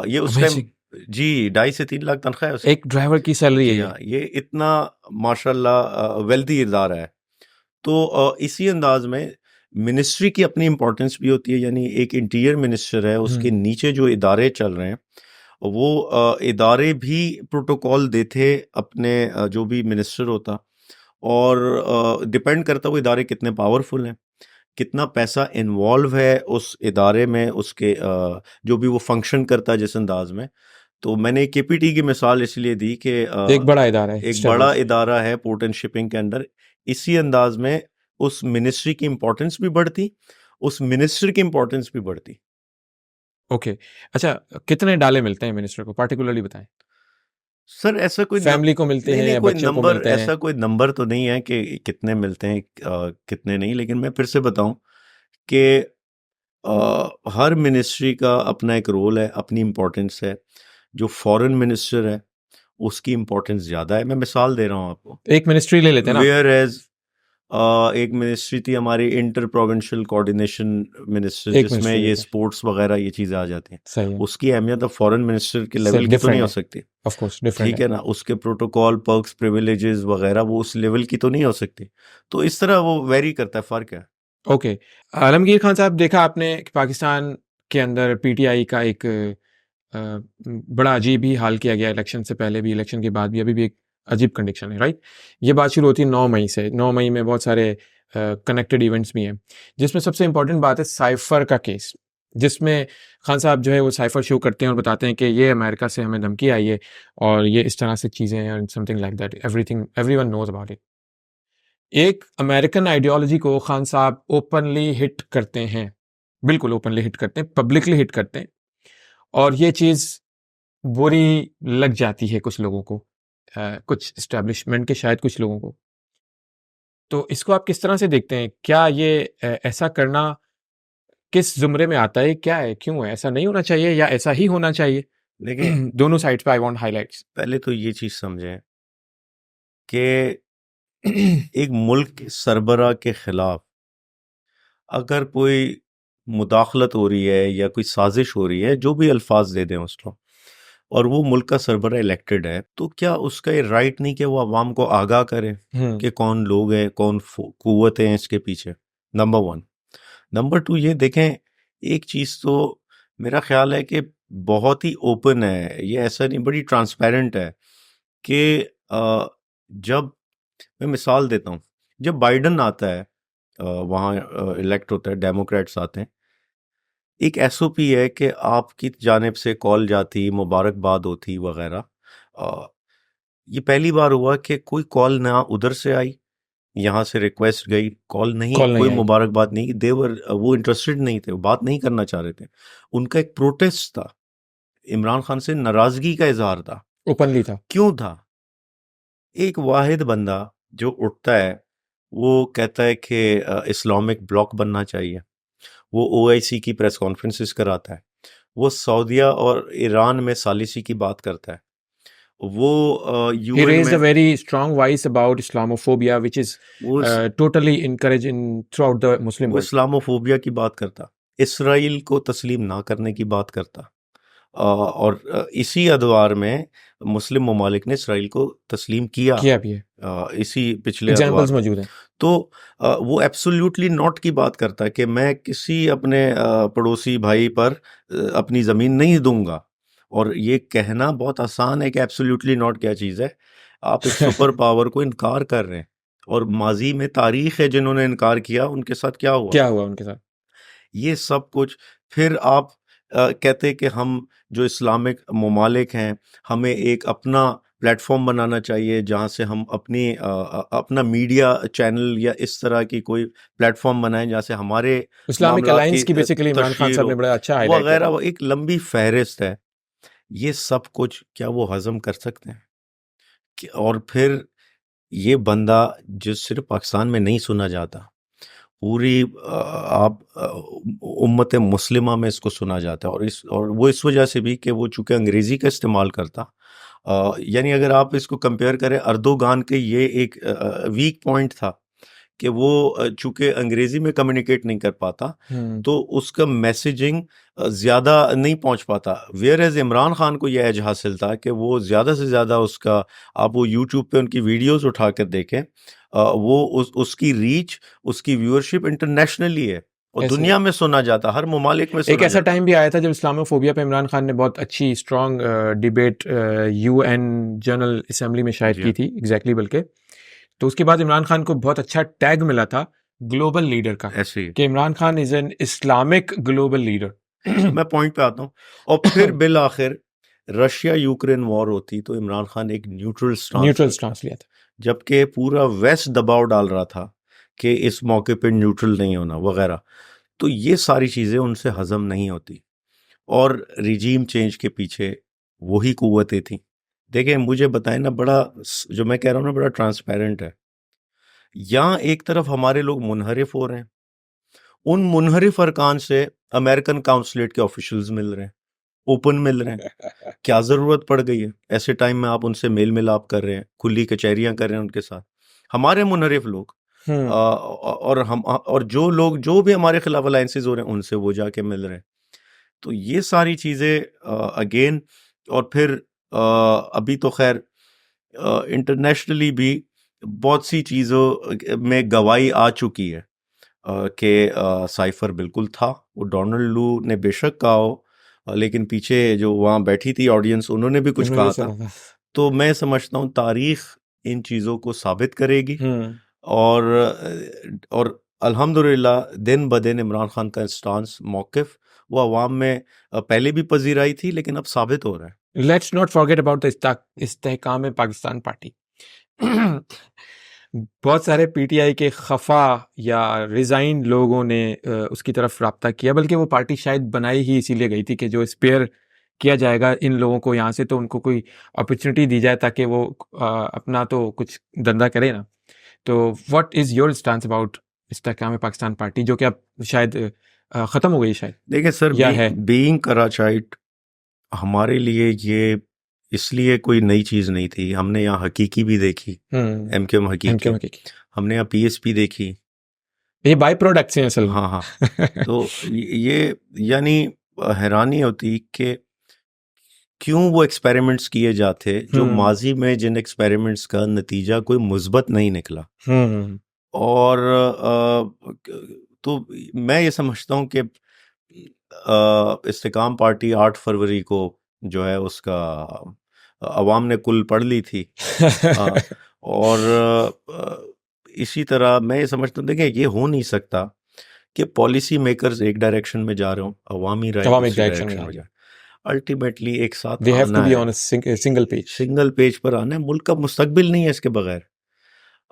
ये उस टाइम, जी, 2.5 से 3 लाख तनख्वाह है उसकी। एक ड्राइवर की सैलरी है जी हाँ, ये इतना माशाल्लाह वेल्दी इदारा है। तो इसी अंदाज में मिनिस्ट्री की अपनी इम्पोर्टेंस भी होती है। यानी एक इंटीरियर मिनिस्टर है, उसके नीचे जो इदारे चल रहे हैं, वो इदारे भी प्रोटोकॉल देते अपने जो भी मिनिस्टर होता, और डिपेंड करता वो इदारे कितने पावरफुल हैं, कितना पैसा इन्वॉल्व है उस इदारे में, उसके जो भी वो फंक्शन करता है जिस अंदाज में। तो मैंने केपीटी की मिसाल इसलिए दी कि एक बड़ा इदारा है, एक बड़ा इदारा है पोर्ट एंड शिपिंग के अंदर। इसी अंदाज में उस मिनिस्ट्री की इम्पोर्टेंस भी बढ़ती, उस मिनिस्टर की इम्पोर्टेंस भी बढ़ती। ओके, अच्छा, कितने डाले मिलते हैं मिनिस्टर को, पार्टिकुलरली बताएं। सर ऐसा कोई फैमिली को मिलते हैं या कोई बच्चों को नंबर, मिलते हैं? ऐसा कोई नंबर तो नहीं है कि कितने मिलते हैं, कितने नहीं। लेकिन मैं फिर से बताऊं कि हर मिनिस्ट्री का अपना एक रोल है, अपनी इम्पोर्टेंस है। जो फॉरेन मिनिस्टर है उसकी इम्पोर्टेंस ज़्यादा है। मैं मिसाल दे रहा हूँ आपको, एक मिनिस्ट्री ले लेते हैं ना। वेयर एज एक मिनिस्ट्री थी हमारी, इंटर प्रोविंशियल कोऑर्डिनेशन मिनिस्टर, जिसमें ये स्पोर्ट्स वगैरह ये चीज़ें आ जाती हैं। सही है। उसकी अहमियत अब फॉरेन मिनिस्टर के लेवल की तो नहीं हो सकती, ऑफ कोर्स डिफरेंट ठीक है ना। उसके प्रोटोकॉल, पर्क्स, प्रिविलेजेस वगैरह वो उस लेवल की तो नहीं हो सकती। तो इस तरह वो वेरी करता है, फ़र्क है। ओके, आलमगीर खान साहब, देखा आपने कि पाकिस्तान के अंदर पीटीआई का एक बड़ा अजीब ही हाल किया गया, इलेक्शन से पहले भी, इलेक्शन के बाद भी, अभी भी एक अजीब कंडीशन है, राइट। ये बात शुरू होती है 9 मई से। 9 मई में बहुत सारे कनेक्टेड इवेंट्स भी हैं, जिसमें सबसे इंपॉर्टेंट बात है साइफर का केस, जिसमें खान साहब जो है वो साइफर शो करते हैं और बताते हैं कि ये अमेरिका से हमें धमकी आई है और ये इस तरह से चीज़ें हैं, something like that, everything everyone knows about it. एक अमेरिकन आइडियोलॉजी को खान साहब ओपनली हिट करते हैं, बिल्कुल ओपनली हिट करते हैं, पब्लिकली हिट करते हैं, और ये चीज़ बुरी लग जाती है कुछ लोगों को, कुछ एस्टेब्लिशमेंट के शायद कुछ लोगों को। तो इसको आप किस तरह से देखते हैं? क्या ये ऐसा करना किस ज़ुमरे में आता है? क्या है? क्यों है? ऐसा नहीं होना चाहिए या ऐसा ही होना चाहिए? देखिए, दोनों साइड्स पे आई वांट हाइलाइट्स। पहले तो ये चीज़ समझें कि एक मुल्क के सरबरा के खिलाफ अगर कोई मुदाखलत हो रही है या कोई साजिश हो रही है, जो भी अल्फाज दे दें उसको, और वो मुल्क का सरबरा इलेक्टेड है, तो क्या उसका ये राइट नहीं कि वो अवाम को आगाह करे कि कौन लोग हैं, कौन कुव्वतें हैं इसके पीछे? नंबर 1। नंबर 2, ये देखें, एक चीज़ तो मेरा ख्याल है कि बहुत ही ओपन है, ये ऐसा नहीं, बड़ी ट्रांसपेरेंट है कि जब, मैं मिसाल देता हूँ, जब बाइडन आता है, वहाँ इलेक्ट होता है, डेमोक्रेट्स आते हैं, एक एसओपी है कि आपकी जानिब से कॉल जाती, मुबारकबाद होती वगैरह। ये पहली बार हुआ कि कोई कॉल ना उधर से आई, यहाँ से रिक्वेस्ट गई, कॉल नहीं, कोई मुबारकबाद नहीं, देवर वो इंटरेस्टेड नहीं थे, वो बात नहीं करना चाह रहे थे। उनका एक प्रोटेस्ट था, इमरान खान से नाराजगी का इजहार था, ओपनली था। क्यों था? एक वाहिद बंदा जो उठता है, वो कहता है कि इस्लामिक ब्लॉक बनना चाहिए, वो ओआईसी की प्रेस कॉन्फ्रेंसेस कराता है, वो सऊदीया और ईरान में सालिसी की बात करता है, वो he raised a very strong voice about Islamophobia, which is totally encouraged in throughout the Muslim वो world. इस्लामोफोबिया की बात करता, इसराइल को तस्लीम ना करने की बात करता, और इसी अदवार में मुस्लिम ममालिक ने इसराइल को तस्लीम किया भी है, इसी पिछले एग्जाम्पल्स मौजूद हैं। तो वो एब्सोल्युटली नॉट की बात करता है कि मैं किसी अपने पड़ोसी भाई पर अपनी ज़मीन नहीं दूंगा। और ये कहना बहुत आसान है कि एब्सोल्युटली नॉट क्या चीज़ है। आप एक सुपर पावर को इनकार कर रहे हैं, और माजी में तारीख है जिन्होंने इनकार किया, उनके साथ क्या हुआ उनके साथ, ये सब कुछ। फिर आप कहते कि हम जो इस्लामिक ममालिक हैं, हमें एक अपना प्लेटफॉर्म बनाना चाहिए जहाँ से हम अपना मीडिया चैनल या इस तरह की कोई प्लेटफॉर्म बनाएं जहाँ से हमारे इस्लामिक मामलात अलायंस की की बेसिकली इमरान खान तशहीर साहब ने हो बड़ा अच्छा हाईलाइट वगैरह। करा। वो एक लंबी फहरिस्त है। ये सब कुछ क्या वो हजम कर सकते हैं? और फिर ये बंदा जो सिर्फ पाकिस्तान में नहीं सुना जाता, पूरी आप उम्मत मुस्लिमा में इसको सुना जाता है। और वो इस वजह से भी कि वो चूंकि अंग्रेज़ी का इस्तेमाल करता, यानी अगर आप इसको कंपेयर करें अर्दोगान के, ये एक वीक पॉइंट था कि वो चूंकि अंग्रेज़ी में कम्युनिकेट नहीं कर पाता तो उसका मैसेजिंग ज़्यादा नहीं पहुंच पाता। वेयर एज इमरान खान को यह एज हासिल था कि वो ज़्यादा से ज़्यादा उसका, आप वो यूट्यूब पे उनकी वीडियोस उठा कर देखें, वो उसकी रीच, उसकी व्यूअरशिप इंटरनेशनली है और ऐसे दुनिया में सुना जाता, हर ममालिक में एक सुना ऐसा जाता। टाइम भी आया था जब इस्लामोफोबिया पे इमरान खान ने बहुत अच्छी strong debate UN general assembly में शायद जी की हाँ, थी एग्जैक्टली बल्कि। तो उसके बाद इमरान खान को बहुत अच्छा टैग मिला था ग्लोबल लीडर का, ऐसे ही। कि Imran Khan is an Islamic global leader. तो मैं पॉइंट पे आता हूँ। और फिर बिल आखिर रशिया यूक्रेन वॉर होती तो इमरान खान एक न्यूट्रल स्टांस न्यूट्रल रखता, स्टांस लिया था। जबकि पूरा वेस्ट दबाव डाल रहा था कि इस मौके पे न्यूट्रल नहीं होना वगैरह। तो ये सारी चीज़ें उनसे हजम नहीं होती। और रिजीम चेंज के पीछे वही कुव्वतें थी। देखिए मुझे बताएं ना, बड़ा जो मैं कह रहा हूँ ना, बड़ा ट्रांसपेरेंट है। यहाँ एक तरफ हमारे लोग मुनहरिफ हो रहे हैं, उन मुनहरिफ अरकान से अमेरिकन काउंसलेट के ऑफिशियल्स मिल रहे हैं, ओपन मिल रहे हैं। क्या ज़रूरत पड़ गई है ऐसे टाइम में आप उनसे मेल मिलाप कर रहे हैं, खुली कचहरियां कर रहे हैं उनके साथ, हमारे मुनहरिफ लोग। और हम और जो लोग जो भी हमारे खिलाफ अलायंसेज हो रहे हैं उनसे वो जाके मिल रहे हैं। तो ये सारी चीज़ें अगेन, और फिर अभी तो खैर इंटरनेशनली भी बहुत सी चीज़ों में गवाही आ चुकी है कि साइफर बिल्कुल था। वो डोनाल्ड लू ने बेशक कहा हो, लेकिन पीछे जो वहाँ बैठी थी ऑडियंस, उन्होंने भी कुछ उन्होंने भी कहा था। सुना था। तो मैं समझता हूँ तारीख इन चीज़ों को साबित करेगी। और अल्हम्दुलिल्लाह दिन ब दिन इमरान खान का स्टांस, मौक़िफ़, वो अवाम में पहले भी पजीराई थी लेकिन अब साबित हो रहा है। Let's not forget about the Istehkam Pakistan party. बहुत सारे पीटीआई के खफा या रिजाइन लोगों ने उसकी तरफ राब्ता किया, बल्कि वो पार्टी शायद बनाई ही इसीलिए गई थी कि जो स्पेयर किया जाएगा इन लोगों को यहाँ से, तो उनको कोई अपॉर्चुनिटी दी जाए ताकि वो अपना तो कुछ धंधा करे ना। तो what is your stance about Istehkam Pakistan party, जो कि अब शायद खत्म हो गई शायद, देखिए सर, या है? बीइंग कराचाइट हमारे लिए ये इसलिए कोई नई चीज़ नहीं थी। हमने यहाँ हकीकी भी देखी, एमकेएम एमके हकीकी, की हमने यहाँ पीएसपी देखी। ये बाई प्रोडक्ट्स हैं असल में। हाँ हाँ। तो ये यानी हैरानी होती कि क्यों वो एक्सपेरिमेंट्स किए जाते जो माजी में जिन एक्सपेरिमेंट्स का नतीजा कोई मुस्बत नहीं निकला। और तो मैं ये समझता हूँ कि इस्तेकाम पार्टी 8 फरवरी को जो है उसका अवाम ने कुल पढ़ ली थी। और इसी तरह मैं ये समझता हूँ, देखिए ये हो नहीं सकता कि पॉलिसी मेकर्स एक डायरेक्शन में जा रहे हो, अवामी राय तमाम एक दूसरी डायरेक्शन में डायरेक्शन जा में रही जा। अल्टीमेटली एक साथ दे हैव टू आना बी है, on a single page. Single page पर आना है। मुल्क नहीं है इसके बगैर।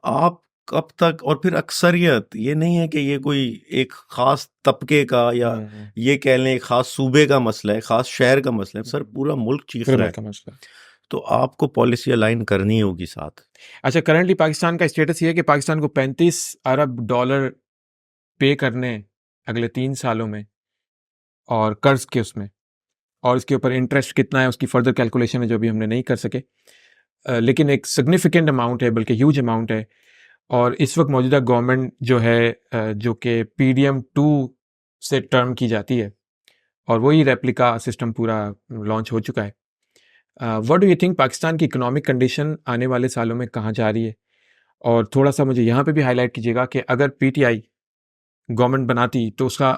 आप कब तक, और फिर अक्सरियत, ये नहीं है कि ये कोई एक खास तबके का या ये कह लें एक खास सूबे का मसला है, खास शहर का मसला है, सर पूरा मुल्क चीख पूरे रहा मुल्क है। का मसला। तो आपको पॉलिसी अलाइन करनी होगी साथ। अच्छा, करंटली पाकिस्तान का स्टेटस ये है कि पाकिस्तान को 35 अरब डॉलर पे करने हैं अगले 3 सालों में, और कर्ज के उसमें, और इसके ऊपर इंटरेस्ट कितना है उसकी फर्दर कैलकुलेशन है जो भी हमने नहीं कर सके। लेकिन एक सिग्निफिकेंट अमाउंट है, बल्कि ह्यूज अमाउंट है। और इस वक्त मौजूदा गवर्नमेंट जो है जो कि पीडीएम 2 से टर्म की जाती है, और वही रेप्लिका सिस्टम पूरा लॉन्च हो चुका है। What do you think Pakistan की इकोनॉमिक कंडीशन आने वाले सालों में कहाँ जा रही है? और थोड़ा सा मुझे यहाँ पे भी हाईलाइट कीजिएगा कि अगर पीटीआई गवर्नमेंट बनाती तो उसका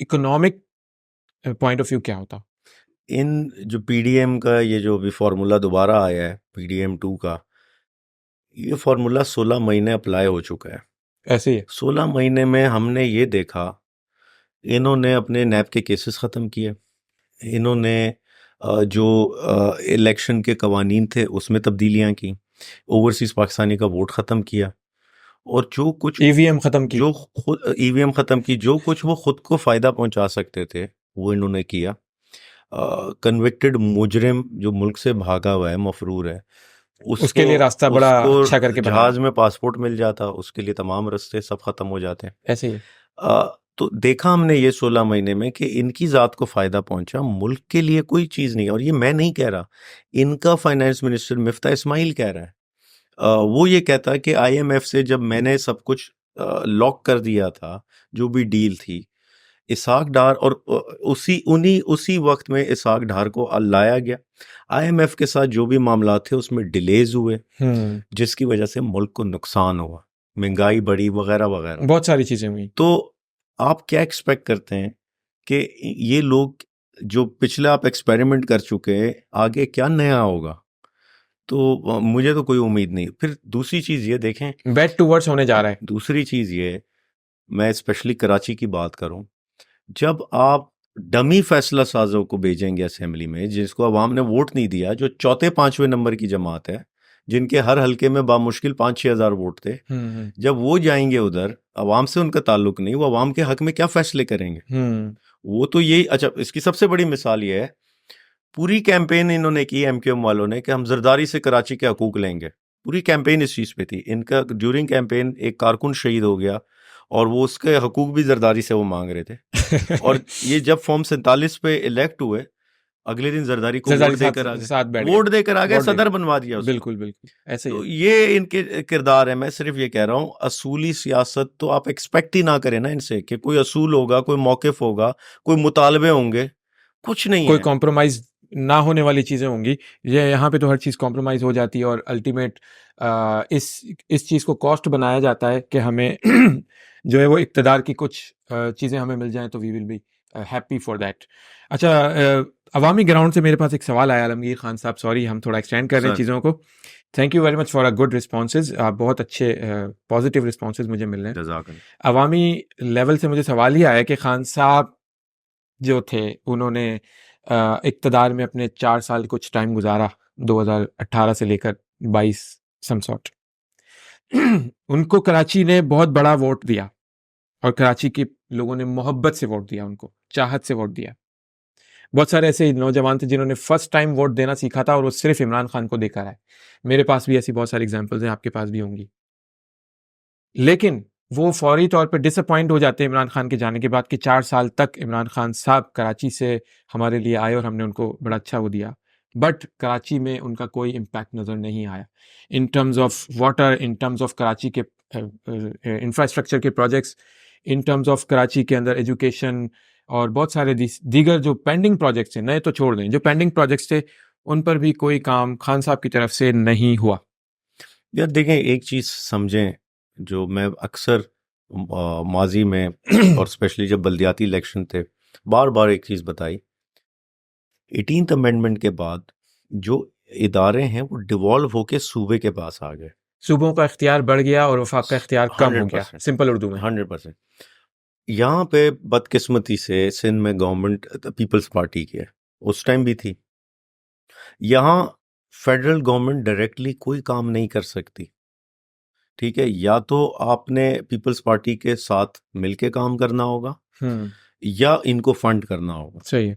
इकोनॉमिक पॉइंट ऑफ व्यू क्या होता? इन जो पीडीएम का ये जो अभी फार्मूला दोबारा आया है पीडीएम 2 का, ये फार्मूला 16 महीने अप्लाई हो चुका है। ऐसे ही है। 16 महीने में हमने ये देखा, इन्होंने अपने नैब के केसेस ख़त्म किए, इन्होंने जो इलेक्शन के कवानीन थे उसमें तब्दीलियां की, ओवरसीज पाकिस्तानी का वोट ख़त्म किया, और जो कुछ ईवीएम खत्म की। जो खुद ईवीएम ख़त्म की, जो कुछ वो खुद को फ़ायदा पहुंचा सकते थे वो इन्होंने किया। कन्विक्टेड मुजरिम जो मुल्क से भागा हुआ है, मफरूर है, उसके लिए रास्ता बड़ा उसको अच्छा करके बनाया। जहाज में पासपोर्ट मिल जाता, उसके लिए तमाम रास्ते सब ख़त्म हो जाते हैं। ऐसे ही है। तो देखा हमने ये 16 महीने में कि इनकी ज़ात को फ़ायदा पहुंचा, मुल्क के लिए कोई चीज़ नहीं है। और ये मैं नहीं कह रहा, इनका फाइनेंस मिनिस्टर मिफ्ता इस्माइल कह रहा है। वो ये कहता है कि आईएमएफ से जब मैंने सब कुछ लॉक कर दिया था, जो भी डील थी, इसहाक डार, और उसी वक्त में इसहाक डार को लाया गया। आईएमएफ के साथ जो भी मामला थे उसमें डिलेज हुए, जिसकी वजह से मुल्क को नुकसान हुआ, महंगाई बढ़ी, वगैरह वगैरह, बहुत सारी चीजें हुई। तो आप क्या एक्सपेक्ट करते हैं कि ये लोग जो पिछले आप एक्सपेरिमेंट कर चुके हैं, आगे क्या नया होगा? तो मुझे तो कोई उम्मीद नहीं। फिर दूसरी चीज़ ये देखें, बैक टूवर्ड्स होने जा रहा है। दूसरी चीज़ ये, मैं स्पेशली कराची की बात करूं, जब आप डमी फैसला साजों को भेजेंगे असेंबली में, जिसको अवाम ने वोट नहीं दिया, जो चौथे पांचवें नंबर की जमात है, जिनके हर हलके में बामुश्किल 5-6 हज़ार वोट थे, जब वो जाएंगे उधर, अवाम से उनका ताल्लुक नहीं, वो अवाम के हक में क्या फैसले करेंगे? वो तो यही। अच्छा, इसकी सबसे बड़ी मिसाल ये है, पूरी कैंपेन इन्होंने की एमक्यूएम वालों ने कि हम जरदारी से कराची के हकूक लेंगे। पूरी कैंपेन इस चीज़ पे थी। इनका ड्यूरिंग कैंपेन एक कारकुन शहीद हो गया और वो उसके हकूक भी जरदारी से वो मांग रहे थे। और ये जब फॉर्म 47 पे इलेक्ट हुए, अगले दिन जरदारी को वोट देकर आ गए, वोट देकर आ गए, सदर बनवा दिया उसको। बिल्कुल बिल्कुल ऐसे ही तो ये इनके किरदार है। मैं सिर्फ ये कह रहा हूँ, असूली सियासत तो आप एक्सपेक्ट ही ना करें ना इनसे, कि कोई असूल होगा, कोई मौक़िफ़ होगा, कोई मुतालबे होंगे, कुछ नहीं कोई है। कॉम्प्रोमाइज ना होने वाली चीजें होंगी। ये यहाँ पे तो हर चीज कॉम्प्रोमाइज हो जाती है, और अल्टीमेट इस चीज को कॉस्ट बनाया जाता है कि हमें जो है वो इक्तदार की कुछ चीजें हमें मिल जाएं तो we will be happy for that. अच्छा, अवामी ग्राउंड से मेरे पास एक सवाल आया आलमगीर खान साहब, सॉरी हम थोड़ा एक्सटेंड कर रहे हैं सर। चीज़ों को। Thank you very much for a good responses, बहुत अच्छे पॉजिटिव रिस्पॉन्सेज मुझे मिल रहे हैं। जज़ाकल्लाह। अवामी लेवल से मुझे सवाल ही आया कि खान साहब जो थे उन्होंने इक़्तिदार में अपने 4 साल कुछ टाइम गुजारा, 2018 से लेकर 22 सम सॉर्ट। उनको कराची ने बहुत बड़ा वोट दिया, और कराची के लोगों ने मोहब्बत से वोट दिया, उनको चाहत से वोट दिया। बहुत सारे ऐसे नौजवान थे जिन्होंने फर्स्ट टाइम वोट देना सीखा था, और वो सिर्फ इमरान खान को देकर आए। मेरे पास भी ऐसी बहुत सारी एग्जाम्पल्स हैं, आपके पास भी होंगी। लेकिन वो फौरी तौर पर डिसअपॉइंट हो जाते हैं इमरान खान के जाने के बाद कि 4 साल तक इमरान खान साहब कराची से हमारे लिए आए और हमने उनको बड़ा अच्छा वो दिया, बट कराची में उनका कोई इम्पैक्ट नज़र नहीं आया in terms of water, in terms of Karachi के इंफ्रास्ट्रक्चर के projects, in terms of Karachi के अंदर एजुकेशन, और बहुत सारे दीगर जो पेंडिंग प्रोजेक्ट्स थे, नए तो छोड़ दें, जो पेंडिंग प्रोजेक्ट्स थे उन पर भी कोई काम खान साहब की तरफ से नहीं हुआ। यार देखें, एक चीज़ समझें, जो मैं अक्सर माजी में और स्पेशली जब बल्दियाती इलेक्शन थे, बार बार एक चीज़ बताई, 18th अमेंडमेंट के बाद जो इदारे हैं वो डिवॉल्व होके सूबे के पास आ गए। सूबों का इख्तियार बढ़ गया और वफाक का इख्तियार कम हो गया, सिंपल उर्दू में। 100%। यहाँ पे बदकिस्मती से सिंध में गवर्नमेंट पीपल्स पार्टी की है, उस टाइम भी थी। यहाँ फेडरल गवर्नमेंट डायरेक्टली कोई काम नहीं कर सकती, ठीक है? या तो आपने पीपल्स पार्टी के साथ मिलके काम करना होगा, या इनको फंड करना होगा। सही है।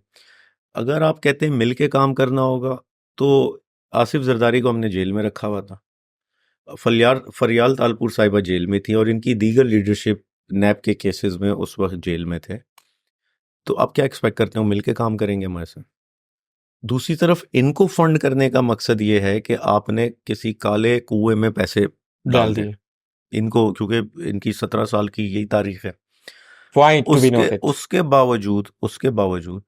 अगर आप कहते हैं मिलके काम करना होगा, तो आसिफ जरदारी को हमने जेल में रखा हुआ था, फरियाल तालपुर साहिबा जेल में थी, और इनकी दीगर लीडरशिप नैब के केसेस में उस वक्त जेल में थे। तो आप क्या एक्सपेक्ट करते हो मिलके काम करेंगे हमारे साथ? दूसरी तरफ इनको फंड करने का मकसद ये है कि आपने किसी काले कुएं में पैसे डाल दिए इनको, क्योंकि इनकी 17 साल की यही तारीख है। उसके बावजूद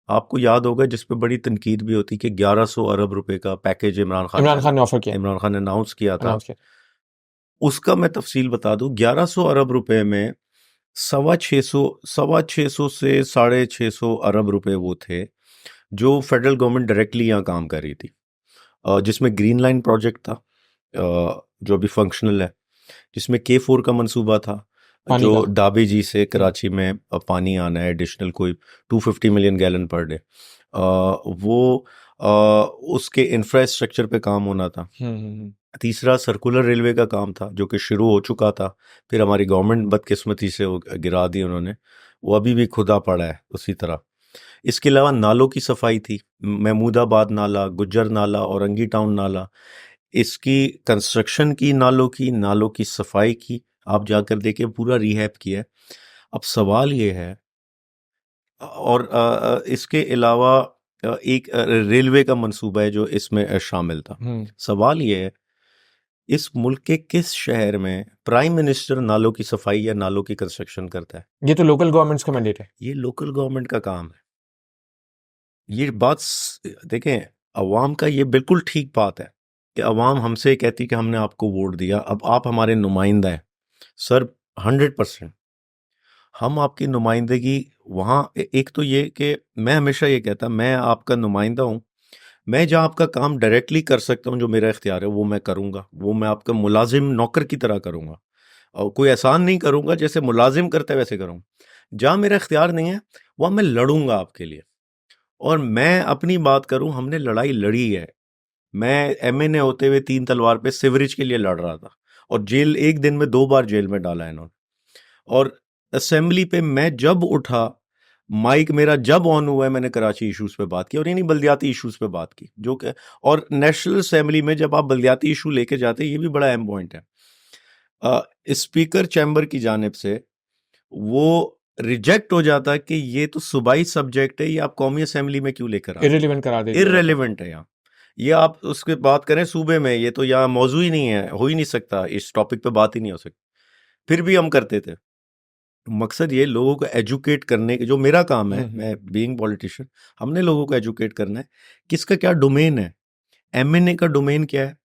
आपको याद होगा, जिस पे बड़ी तनकीद भी होती कि 1100 अरब रुपए का पैकेज इमरान खान ने ऑफर किया, इमरान खान ने अनाउंस किया था। उसका मैं तफसील बता दूं, 1100 अरब रुपए में 650 से 650 अरब रुपए वो थे जो फेडरल गवर्नमेंट डायरेक्टली यहाँ काम कर रही थी, जिसमें ग्रीन लाइन प्रोजेक्ट था जो अभी फंक्शनल है, जिसमें K4 का मंसूबा था, जो डाबी जी से कराची में पानी आना है एडिशनल, कोई 250 मिलियन गैलन पर डे, वो उसके इंफ्रास्ट्रक्चर पे काम होना था। तीसरा सर्कुलर रेलवे का काम था जो कि शुरू हो चुका था, फिर हमारी गवर्नमेंट बदकिस्मती से वो गिरा दी उन्होंने, वो अभी भी खुदा पड़ा है उसी तरह। इसके अलावा नालों की सफाई थी, महमूदाबाद नाला, गुज्जर नाला, औरंगी टाउन नाला, इसकी कंस्ट्रक्शन की, नालों की सफाई की, आप जाकर देखिए पूरा रिहैब किया है। अब सवाल ये है, और इसके अलावा एक रेलवे का मंसूबा है जो इसमें शामिल था। सवाल ये है, इस मुल्क के किस शहर में प्राइम मिनिस्टर नालों की सफाई या नालों की कंस्ट्रक्शन करता है? ये तो लोकल गवर्नमेंट्स का मैंडेट है। ये लोकल गवर्नमेंट का काम है। ये बात देखें, अवाम का ये बिल्कुल ठीक बात है कि अवाम हमसे कहती कि हमने आपको वोट दिया, अब आप हमारे नुमाइंदा हैं। सर 100% हम आपकी नुमाइंदगी वहाँ, एक तो ये कि मैं हमेशा ये कहता, मैं आपका नुमाइंदा हूँ, मैं जहाँ आपका काम डायरेक्टली कर सकता हूँ, जो मेरा इख्तियार है वो मैं करूँगा, वो मैं आपका मुलाजिम नौकर की तरह करूँगा, और कोई एहसान नहीं करूँगा, जैसे मुलाजिम करता है वैसे करूँगा। जहाँ मेरा इख्तियार नहीं है वहाँ मैं लड़ूंगा आपके लिए। और मैं अपनी बात करूँ, हमने लड़ाई लड़ी है। मैं एमएनए होते हुए 3 तलवार पे सिवरेज के लिए लड़ रहा था, और जेल, एक दिन में 2 बार जेल में डाला इन्होंने। और असेंबली पे मैं जब उठा, माइक मेरा जब ऑन हुआ है, मैंने कराची इश्यूज पे बात की, और यानी बल्दियाती इश्यूज पे बात की, जो कि, और नेशनल असेंबली में जब आप बल्दियाती इशू लेके जाते हैं, ये भी बड़ा अहम पॉइंट है, स्पीकर चैम्बर की जानिब से वो रिजेक्ट हो जाता है कि ये तो सूबाई सब्जेक्ट है, ये आप कौमी असेंबली में क्यों लेकर आ, इररिलेवेंट करा देते हैं। इररिलेवेंट है यहाँ, ये आप उसके बात करें सूबे में, ये तो यहाँ मौजू ही नहीं है, हो ही नहीं सकता, इस टॉपिक पे बात ही नहीं हो सकती। फिर भी हम करते थे। मकसद ये, लोगों को एजुकेट करने के, जो मेरा काम है, मैं बीइंग पॉलिटिशियन, हमने लोगों को एजुकेट करना है किसका क्या डोमेन है। एमएनए का डोमेन क्या है?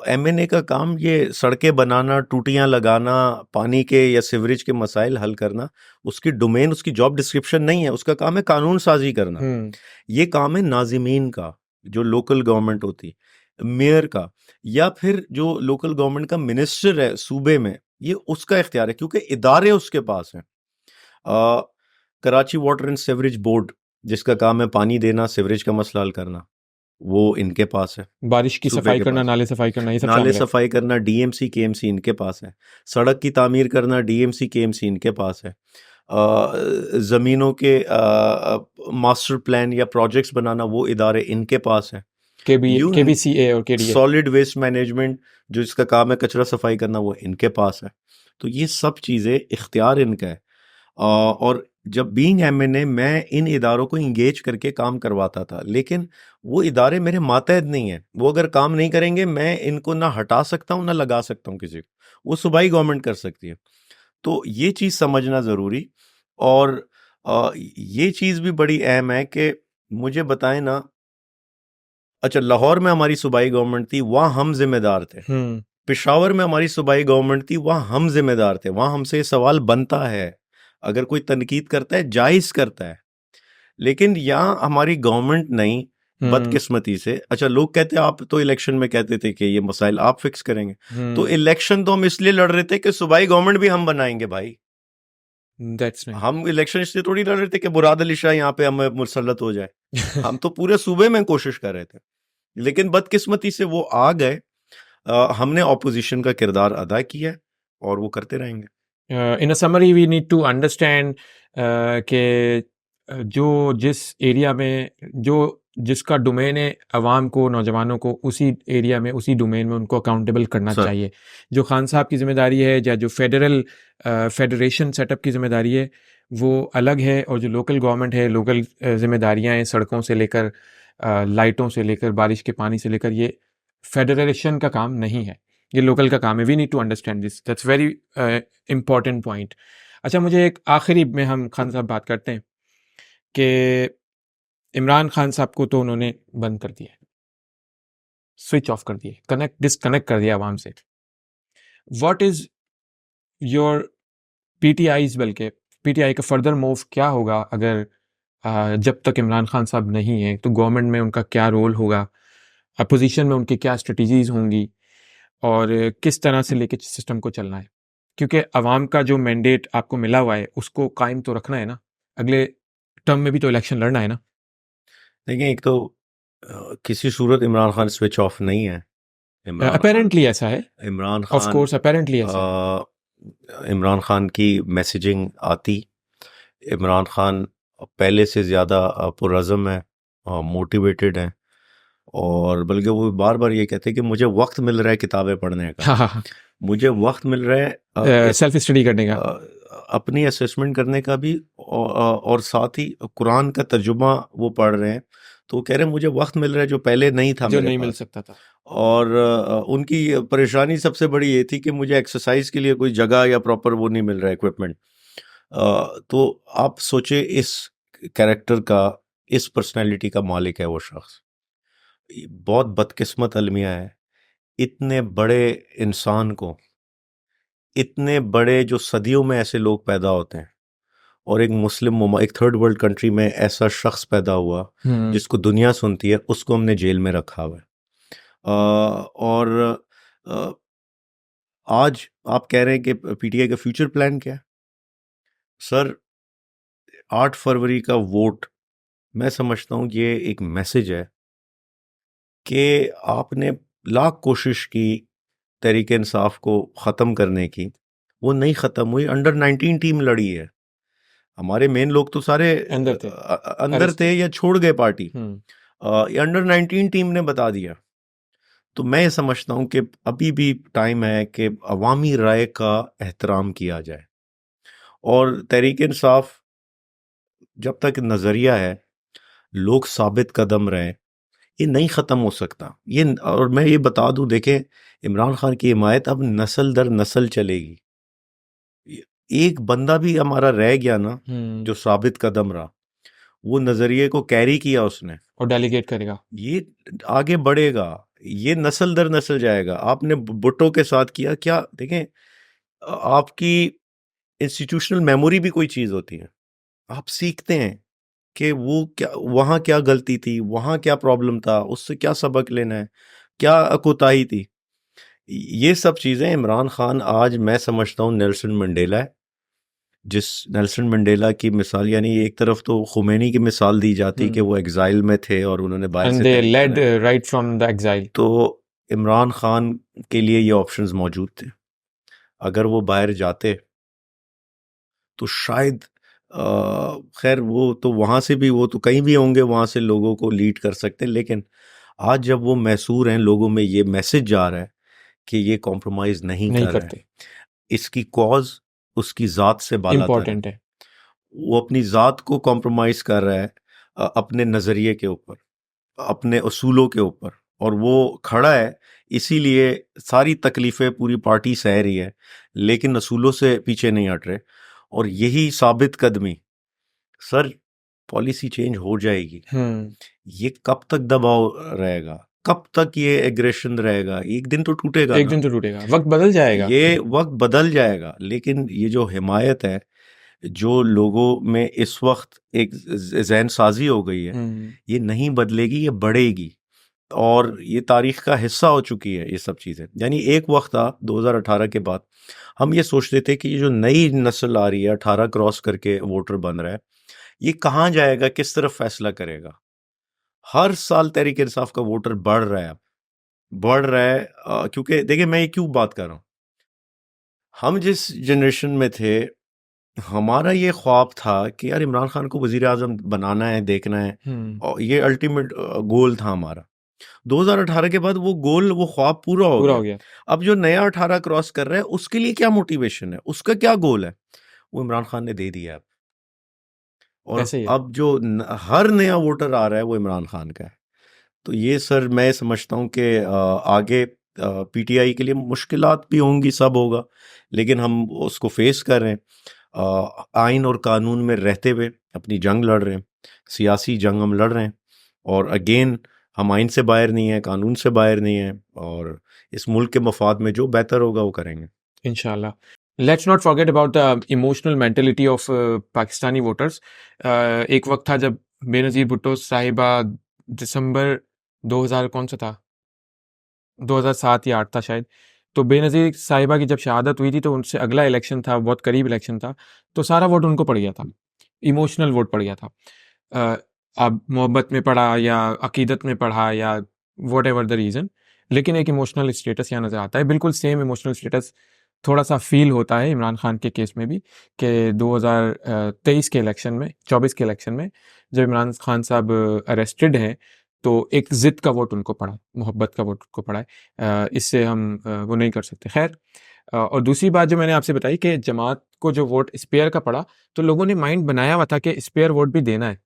एमएनए का काम ये सड़कें बनाना, टूटियां लगाना, पानी के या सीवरेज के मसाइल हल करना, उसकी डोमेन, उसकी जॉब डिस्क्रिप्शन नहीं है। उसका काम है कानून साजी करना। ये काम है नाजिमीन का, जो लोकल गवर्नमेंट होती, मेयर का, या फिर जो लोकल गवर्नमेंट का मिनिस्टर है सूबे में, ये उसका इख्तियार है, क्योंकि इदारे उसके पास हैं। Karachi water and sewerage board, जिसका काम है पानी देना, सीवरेज का मसला हल करना, वो इनके पास है। बारिश की सूबे सफाई के करना, पास है। नाले सफाई करना, ये सब नाले शामिल है। सफाई करना, डीएमसी केएमसी इनके पास है। सड़क की तामीर करना, डीएमसी केएमसी इनके पास है। ज़मीनों के मास्टर प्लान या प्रोजेक्ट्स बनाना, वो इदारे इनके पास है। केबीसीए और केडीए, सॉलिड वेस्ट मैनेजमेंट, जो इसका काम है कचरा सफाई करना, वो इनके पास है। तो ये सब चीज़ें इख्तियार इनका है। और जब बीइंग एमएनए मैं इन इदारों को इंगेज करके काम करवाता था, लेकिन वो इदारे मेरे मातहत नहीं है। वो अगर काम नहीं करेंगे, मैं इनको ना हटा सकता हूँ ना लगा सकता हूँ किसी को, वो सूबाई गवर्नमेंट कर सकती है। तो ये चीज़ समझना ज़रूरी। और ये चीज़ भी बड़ी अहम है कि मुझे बताएं ना, अच्छा लाहौर में हमारी सूबाई गवर्नमेंट थी, वहाँ हम जिम्मेदार थे। पेशावर में हमारी सूबाई गवर्नमेंट थी, वहाँ हम जिम्मेदार थे। वहाँ हमसे ये सवाल बनता है, अगर कोई तनकीद करता है, जायज़ करता है। लेकिन यहाँ हमारी गवर्नमेंट नहीं, बदकिस्मती से। अच्छा, लोग कहते हैं आप तो इलेक्शन में कहते थे कि ये मसाइल आप फिक्स करेंगे, तो इलेक्शन तो हम इसलिए लड़ रहे थे कि सूबाई गवर्नमेंट भी हम बनाएंगे भाई। हम इलेक्शन इसलिए थोड़ी लड़ रहे थे कि मुराद अली शाह यहाँ पे हमें मुसल्लत हो जाए। हम तो पूरे सूबे में कोशिश कर रहे थे, लेकिन बदकिस्मती से वो आ गए। हमने ऑपोजिशन का किरदार अदा किया और वो करते रहेंगे। In a summary we need to understand कि जो जिस एरिया में जिसका डोमेन है, अवाम को, नौजवानों को उसी एरिया में, उसी डोमेन में उनको अकाउंटेबल करना चाहिए। जो खान साहब की जिम्मेदारी है या जो फेडरेशन सेटअप की जिम्मेदारी है वो अलग है, और जो लोकल गवर्नमेंट है, लोकल जिम्मेदारियां हैं, सड़कों से लेकर लाइटों से लेकर बारिश के पानी से लेकर, ये फेडरेशन का काम नहीं है, ये लोकल का काम है। We need to understand this, that's very important point. अच्छा, मुझे एक आखिरी में हम खान साहब बात करते हैं कि इमरान खान साहब को तो उन्होंने बंद कर दिया, स्विच ऑफ कर दिया, डिस्कनेक्ट कर दिया आवाम से। व्हाट इज योर पीटीआईज, बल्कि पीटीआई का फर्दर मूव क्या होगा अगर जब तक इमरान खान साहब नहीं है, तो गवर्नमेंट में उनका क्या रोल होगा, अपोजिशन में उनकी क्या स्ट्रेटजीज होंगी, और किस तरह से लेके सिस्टम को चलना है? क्योंकि अवाम का जो मैंडेट आपको मिला हुआ है उसको कायम तो रखना है ना, अगले टर्म में भी तो इलेक्शन लड़ना है ना। देखिए, एक तो किसी सूरत इमरान खान स्विच ऑफ नहीं है। इमरान खान अपेरेंटली ऐसा है, Imran of Khan course apparently ऐसा है। इमरान खान की मैसेजिंग आती। इमरान खान पहले से ज़्यादा पुरज़म है, मोटिवेटेड है, और बल्कि वो बार बार ये कहते हैं कि मुझे वक्त मिल रहा है किताबें पढ़ने का, हाँ हाँ मुझे वक्त मिल रहा है हाँ, सेल्फ स्टडी करने का। अपनी असेसमेंट करने का भी, और साथ ही कुरान का तर्जुमा वो पढ़ रहे हैं। तो वो कह रहे हैं मुझे वक्त मिल रहा है जो पहले नहीं था जो मेरे नहीं मिल पास। सकता था। और उनकी परेशानी सबसे बड़ी ये थी कि मुझे एक्सरसाइज के लिए कोई जगह या प्रॉपर वो नहीं मिल रहा, इक्विपमेंट। तो आप सोचे इस कैरेक्टर का, इस पर्सनैलिटी का मालिक है वो शख्स। बहुत बदकिस्मत अलमिया है, इतने बड़े इंसान को, इतने बड़े जो सदियों में ऐसे लोग पैदा होते हैं, और एक एक थर्ड वर्ल्ड कंट्री में ऐसा शख्स पैदा हुआ जिसको दुनिया सुनती है, उसको हमने जेल में रखा हुआ है। और अ, आज आप कह रहे हैं कि पीटीआई का फ्यूचर प्लान क्या है? सर, 8 फरवरी का वोट, मैं समझता हूँ ये एक मैसेज है कि आपने लाख कोशिश की तहरीक इंसाफ को ख़त्म करने की, वो नहीं ख़त्म हुई। अंडर 19 टीम लड़ी है, हमारे मेन लोग तो सारे अंदर थे, अंदर अरेस्ट थे थे। या छोड़ गए पार्टी। ये अंडर 19 टीम ने बता दिया। तो मैं ये समझता हूँ कि अभी भी टाइम है कि अवामी राय का एहतराम किया जाए, और तहरीक इंसाफ जब तक नज़रिया है, लोग साबित कदम रहे, ये नहीं ख़त्म हो सकता ये। और मैं ये बता दूं, देखें, इमरान खान की हिमायत अब नस्ल दर नस्ल चलेगी। एक बंदा भी हमारा रह गया ना जो साबित कदम रहा, वो नज़रिए को कैरी किया उसने, और डेलीगेट करेगा, ये आगे बढ़ेगा, ये नस्ल दर नस्ल जाएगा। आपने भुट्टो के साथ किया क्या? देखें, आपकी इंस्टीट्यूशनल मेमोरी भी कोई चीज़ होती है। आप सीखते हैं कि वो क्या, वहाँ क्या गलती थी, वहाँ क्या प्रॉब्लम था, उससे क्या सबक लेना है, क्या कोताही थी। ये सब चीज़ें इमरान खान आज मैं समझता हूँ नेल्सन मंडेला है। जिस नेल्सन मंडेला की मिसाल, यानी एक तरफ तो खुमैनी की मिसाल दी जाती कि वो एग्जाइल में थे और उन्होंने बाहर एंड से दे तहरीक लेड चलाई। Right from the exile. तो इमरान खान के लिए ये ऑप्शंस मौजूद थे। अगर वो बाहर जाते तो शायद खैर वो तो वहाँ से भी, वो तो कहीं भी होंगे, वहाँ से लोगों को लीड कर सकते हैं। लेकिन आज जब वो मैसूर हैं, लोगों में ये मैसेज जा रहा है कि ये कॉम्प्रोमाइज़ नहीं नहीं कर रहे हैं, करते, इसकी कॉज उसकी ज़ात से बालातर है। इम्पोर्टेंट है। वो अपनी ज़ात को कॉम्प्रोमाइज़ कर रहा है अपने नज़रिए के ऊपर, अपने उसूलों के ऊपर, और वो खड़ा है। इसीलिए सारी तकलीफ़ें पूरी पार्टी सह रही है, लेकिन असूलों से पीछे नहीं हट रहे। और यही साबित कदमी, सर, पॉलिसी चेंज हो जाएगी। ये कब तक दबाव रहेगा, कब तक ये एग्रेशन रहेगा? एक दिन तो टूटेगा एक ना। दिन तो टूटेगा, वक्त बदल जाएगा। ये वक्त बदल जाएगा, लेकिन ये जो हिमायत है, जो लोगों में इस वक्त एक ज़हन साजी हो गई है, ये नहीं बदलेगी, ये बढ़ेगी। और ये तारीख का हिस्सा हो चुकी है ये सब चीज़ें। यानी एक वक्त था 2018 के बाद, हम ये सोचते थे कि ये जो नई नस्ल आ रही है, 18 क्रॉस करके वोटर बन रहा है, ये कहाँ जाएगा, किस तरफ फैसला करेगा? हर साल तहरीक इंसाफ का वोटर बढ़ रहा है, अब बढ़ रहा है। क्योंकि देखिए, मैं ये क्यों बात कर रहा हूँ, हम जिस जनरेशन में थे, हमारा ये ख्वाब था कि यार इमरान खान को वजीर आजम बनाना है, देखना है, और ये अल्टीमेट गोल था हमारा। 2018 के बाद वो गोल, वो ख्वाब पूरा हो पूरा हो गया। गया। अब जो नया 18 क्रॉस कर रहा है, उसके लिए क्या मोटिवेशन है, उसका क्या गोल है, वो इमरान खान ने दे दिया अब। और ऐसे ही है। अब जो हर नया वोटर आ रहा है वो इमरान खान का है। तो ये सर, मैं समझता हूँ कि आगे पीटीआई के लिए मुश्किलात भी होंगी, सब होगा, लेकिन हम उसको फेस कर रहे हैं। आइन और कानून में रहते हुए अपनी जंग लड़ रहे हैं, सियासी जंग हम लड़ रहे हैं। और अगेन, हम आइन से बाहर नहीं है, कानून से बाहर नहीं है, और इस मुल्क के मफाद में जो बेहतर होगा वो करेंगे। इंशाल्लाह। Let's not forget about the emotional mentality of Pakistani voters. एक वक्त था जब बेनज़ीर भुट्टो साहिबा दिसंबर 2000 कौन सा था, 2007 या 8 था शायद। तो बेनज़ीर साहिबा की जब शहादत हुई थी तो उनसे अगला इलेक्शन था, बहुत करीब इलेक्शन था, तो सारा वोट उनको पड़ गया था, इमोशनल वोट पड़ गया था। अब मोहब्बत में पड़ा या अकीदत में पढ़ा या वट एवर द रीज़न, लेकिन एक इमोशनल स्टेटस यहाँ नज़र आता है। बिल्कुल सेम इमोशनल स्टेटस थोड़ा सा फील होता है इमरान खान के केस में भी, कि 2023 के इलेक्शन में, 24 के इलेक्शन में जब इमरान खान साहब अरेस्टेड हैं तो एक ज़िद का वोट उनको पड़ा, मोहब्बत का वोट उनको पड़ा है। इससे हम वो नहीं कर सकते। खैर, और दूसरी बात जो मैंने आपसे बताई कि जमात को जो वोट स्पेयर का पड़ा, तो लोगों ने माइंड बनाया हुआ था कि स्पेयर वोट भी देना है।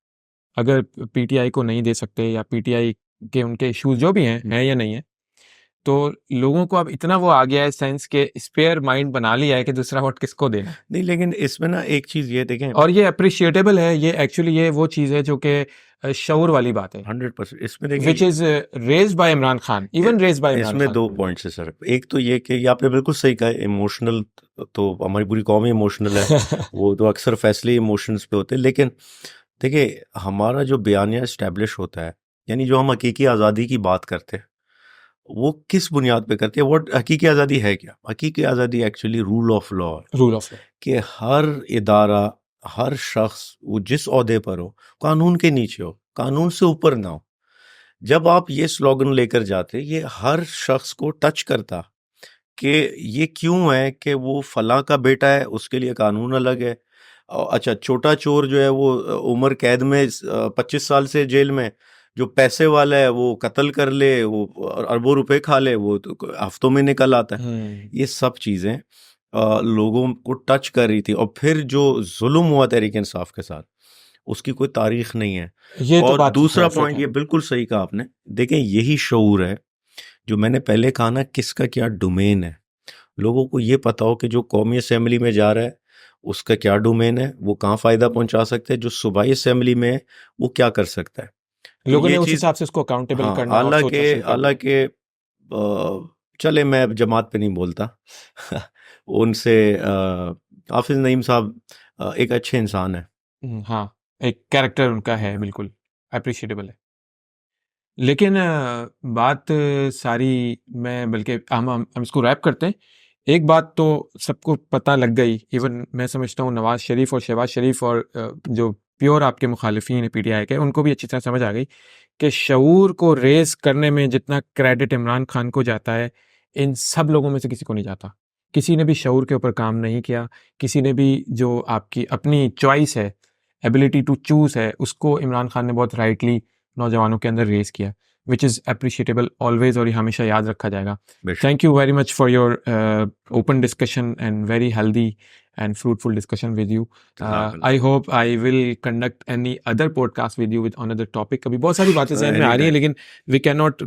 अगर पीटीआई को नहीं दे सकते या पीटीआई के उनके इश्यूज जो भी हैं या नहीं है, तो लोगों को अब इतना वो आ गया है सेंस के स्पेयर माइंड बना लिया है कि दूसरा वोट किसको देना है। नहीं, लेकिन इसमें ना एक चीज ये देखें, और ये अप्रिशिएटेबल है, ये एक्चुअली ये वो चीज़ है जो कि शऊर वाली बात है, 100% इसमें देखें, which is raised bye Imran Khan, even raised bye Imran इसमें खान। दो पॉइंट्स है सर। एक तो ये कि ये आपने बिल्कुल सही कहा, इमोशनल तो हमारी पूरी कौम ही इमोशनल है वो तो अक्सर फैसले इमोशंस पे होते हैं। लेकिन देखिए, हमारा जो बयानिया इस्टेब्लिश होता है, यानी जो हम हकीकी आज़ादी की बात करते हैं, वो किस बुनियाद पे करते हैं? वो हकीकी आज़ादी है क्या? हकीकी आज़ादी एक्चुअली रूल ऑफ लॉ है, रूल ऑफ लॉ, कि हर इदारा, हर शख्स, वो जिस ओहदे पर हो, कानून के नीचे हो, कानून से ऊपर ना हो। जब आप ये स्लोगन लेकर जाते, ये हर शख्स को टच करता कि ये क्यों है कि वो फलां का बेटा है, उसके लिए कानून अलग है। अच्छा, छोटा चोर जो है वो उम्र कैद में 25 साल से जेल में, जो पैसे वाला है वो कत्ल कर ले, वो अरबों रुपए खा ले, वो तो हफ्तों में निकल आता है। ये सब चीज़ें लोगों को टच कर रही थी। और फिर जो जुल्म हुआ तहरीक इंसाफ के साथ, उसकी कोई तारीख नहीं है। ये तो और बात दूसरा perfect पॉइंट, है। ये बिल्कुल सही कहा आपने, देखें यही शऊर है जो मैंने पहले कहा ना, किसका क्या डोमेन है। लोगों को ये पता हो कि जो कौमी असेंबली में जा रहा है उसका क्या डोमेन है, वो कहाँ फ़ायदा पहुंचा सकता है, जो सूबाई असेंबली में है वो क्या कर सकता है। तो लोगों ने ये उस चीज़, हिसाब से उसको अकाउंटेबल हाँ, करना और सोचना शुरू कर दिया। हालांकि चले, मैं जमात पे नहीं बोलता उनसे हाफिज नईम साहब एक अच्छे इंसान है। हाँ, एक कैरेक्टर उनका है, बिल्कुल अप्रिशिएटेबल है। लेकिन बात सारी मैं बल्कि हम इसको रैप करते हैं। एक बात तो सबको पता लग गई, इवन मैं समझता हूँ नवाज शरीफ और शहबाज शरीफ और जो प्योर आपके मुखालिफिन हैं पीटीआई के, उनको भी अच्छी तरह समझ आ गई कि शऊर को रेस करने में जितना क्रेडिट इमरान खान को जाता है, इन सब लोगों में से किसी को नहीं जाता। किसी ने भी शऊर के ऊपर काम नहीं किया, किसी ने भी जो आपकी अपनी चॉइस है, एबिलिटी टू चूज़ है, उसको इमरान खान ने बहुत राइटली नौजवानों के अंदर रेस किया, विच इज़ अप्रिशिएटेबल ऑलवेज, और ये हमेशा याद रखा जाएगा। बेशक। Thank you very much for your open discussion and very healthy and fruitful discussion with you. I hope I will conduct any other podcast with you with another topic. अभी बहुत सारी बातें ज़हन में आ रही हैं, लेकिन we cannot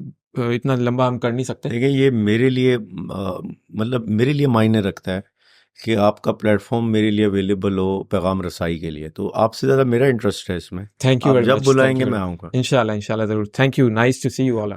इतना लंबा हम कर नहीं सकते। देखिए, ये मेरे लिए मतलब मेरे लिए मायने रखता है कि आपका प्लेटफॉर्म मेरे लिए अवेलेबल हो पैगाम रसाई के लिए, तो आपसे ज़्यादा मेरा इंटरेस्ट है इसमें। थैंक यू आप वेरी जब मच। बुलाएंगे मैं आऊँगा। इंशाल्लाह, इंशाल्लाह ज़रूर। Thank you, nice to see you all.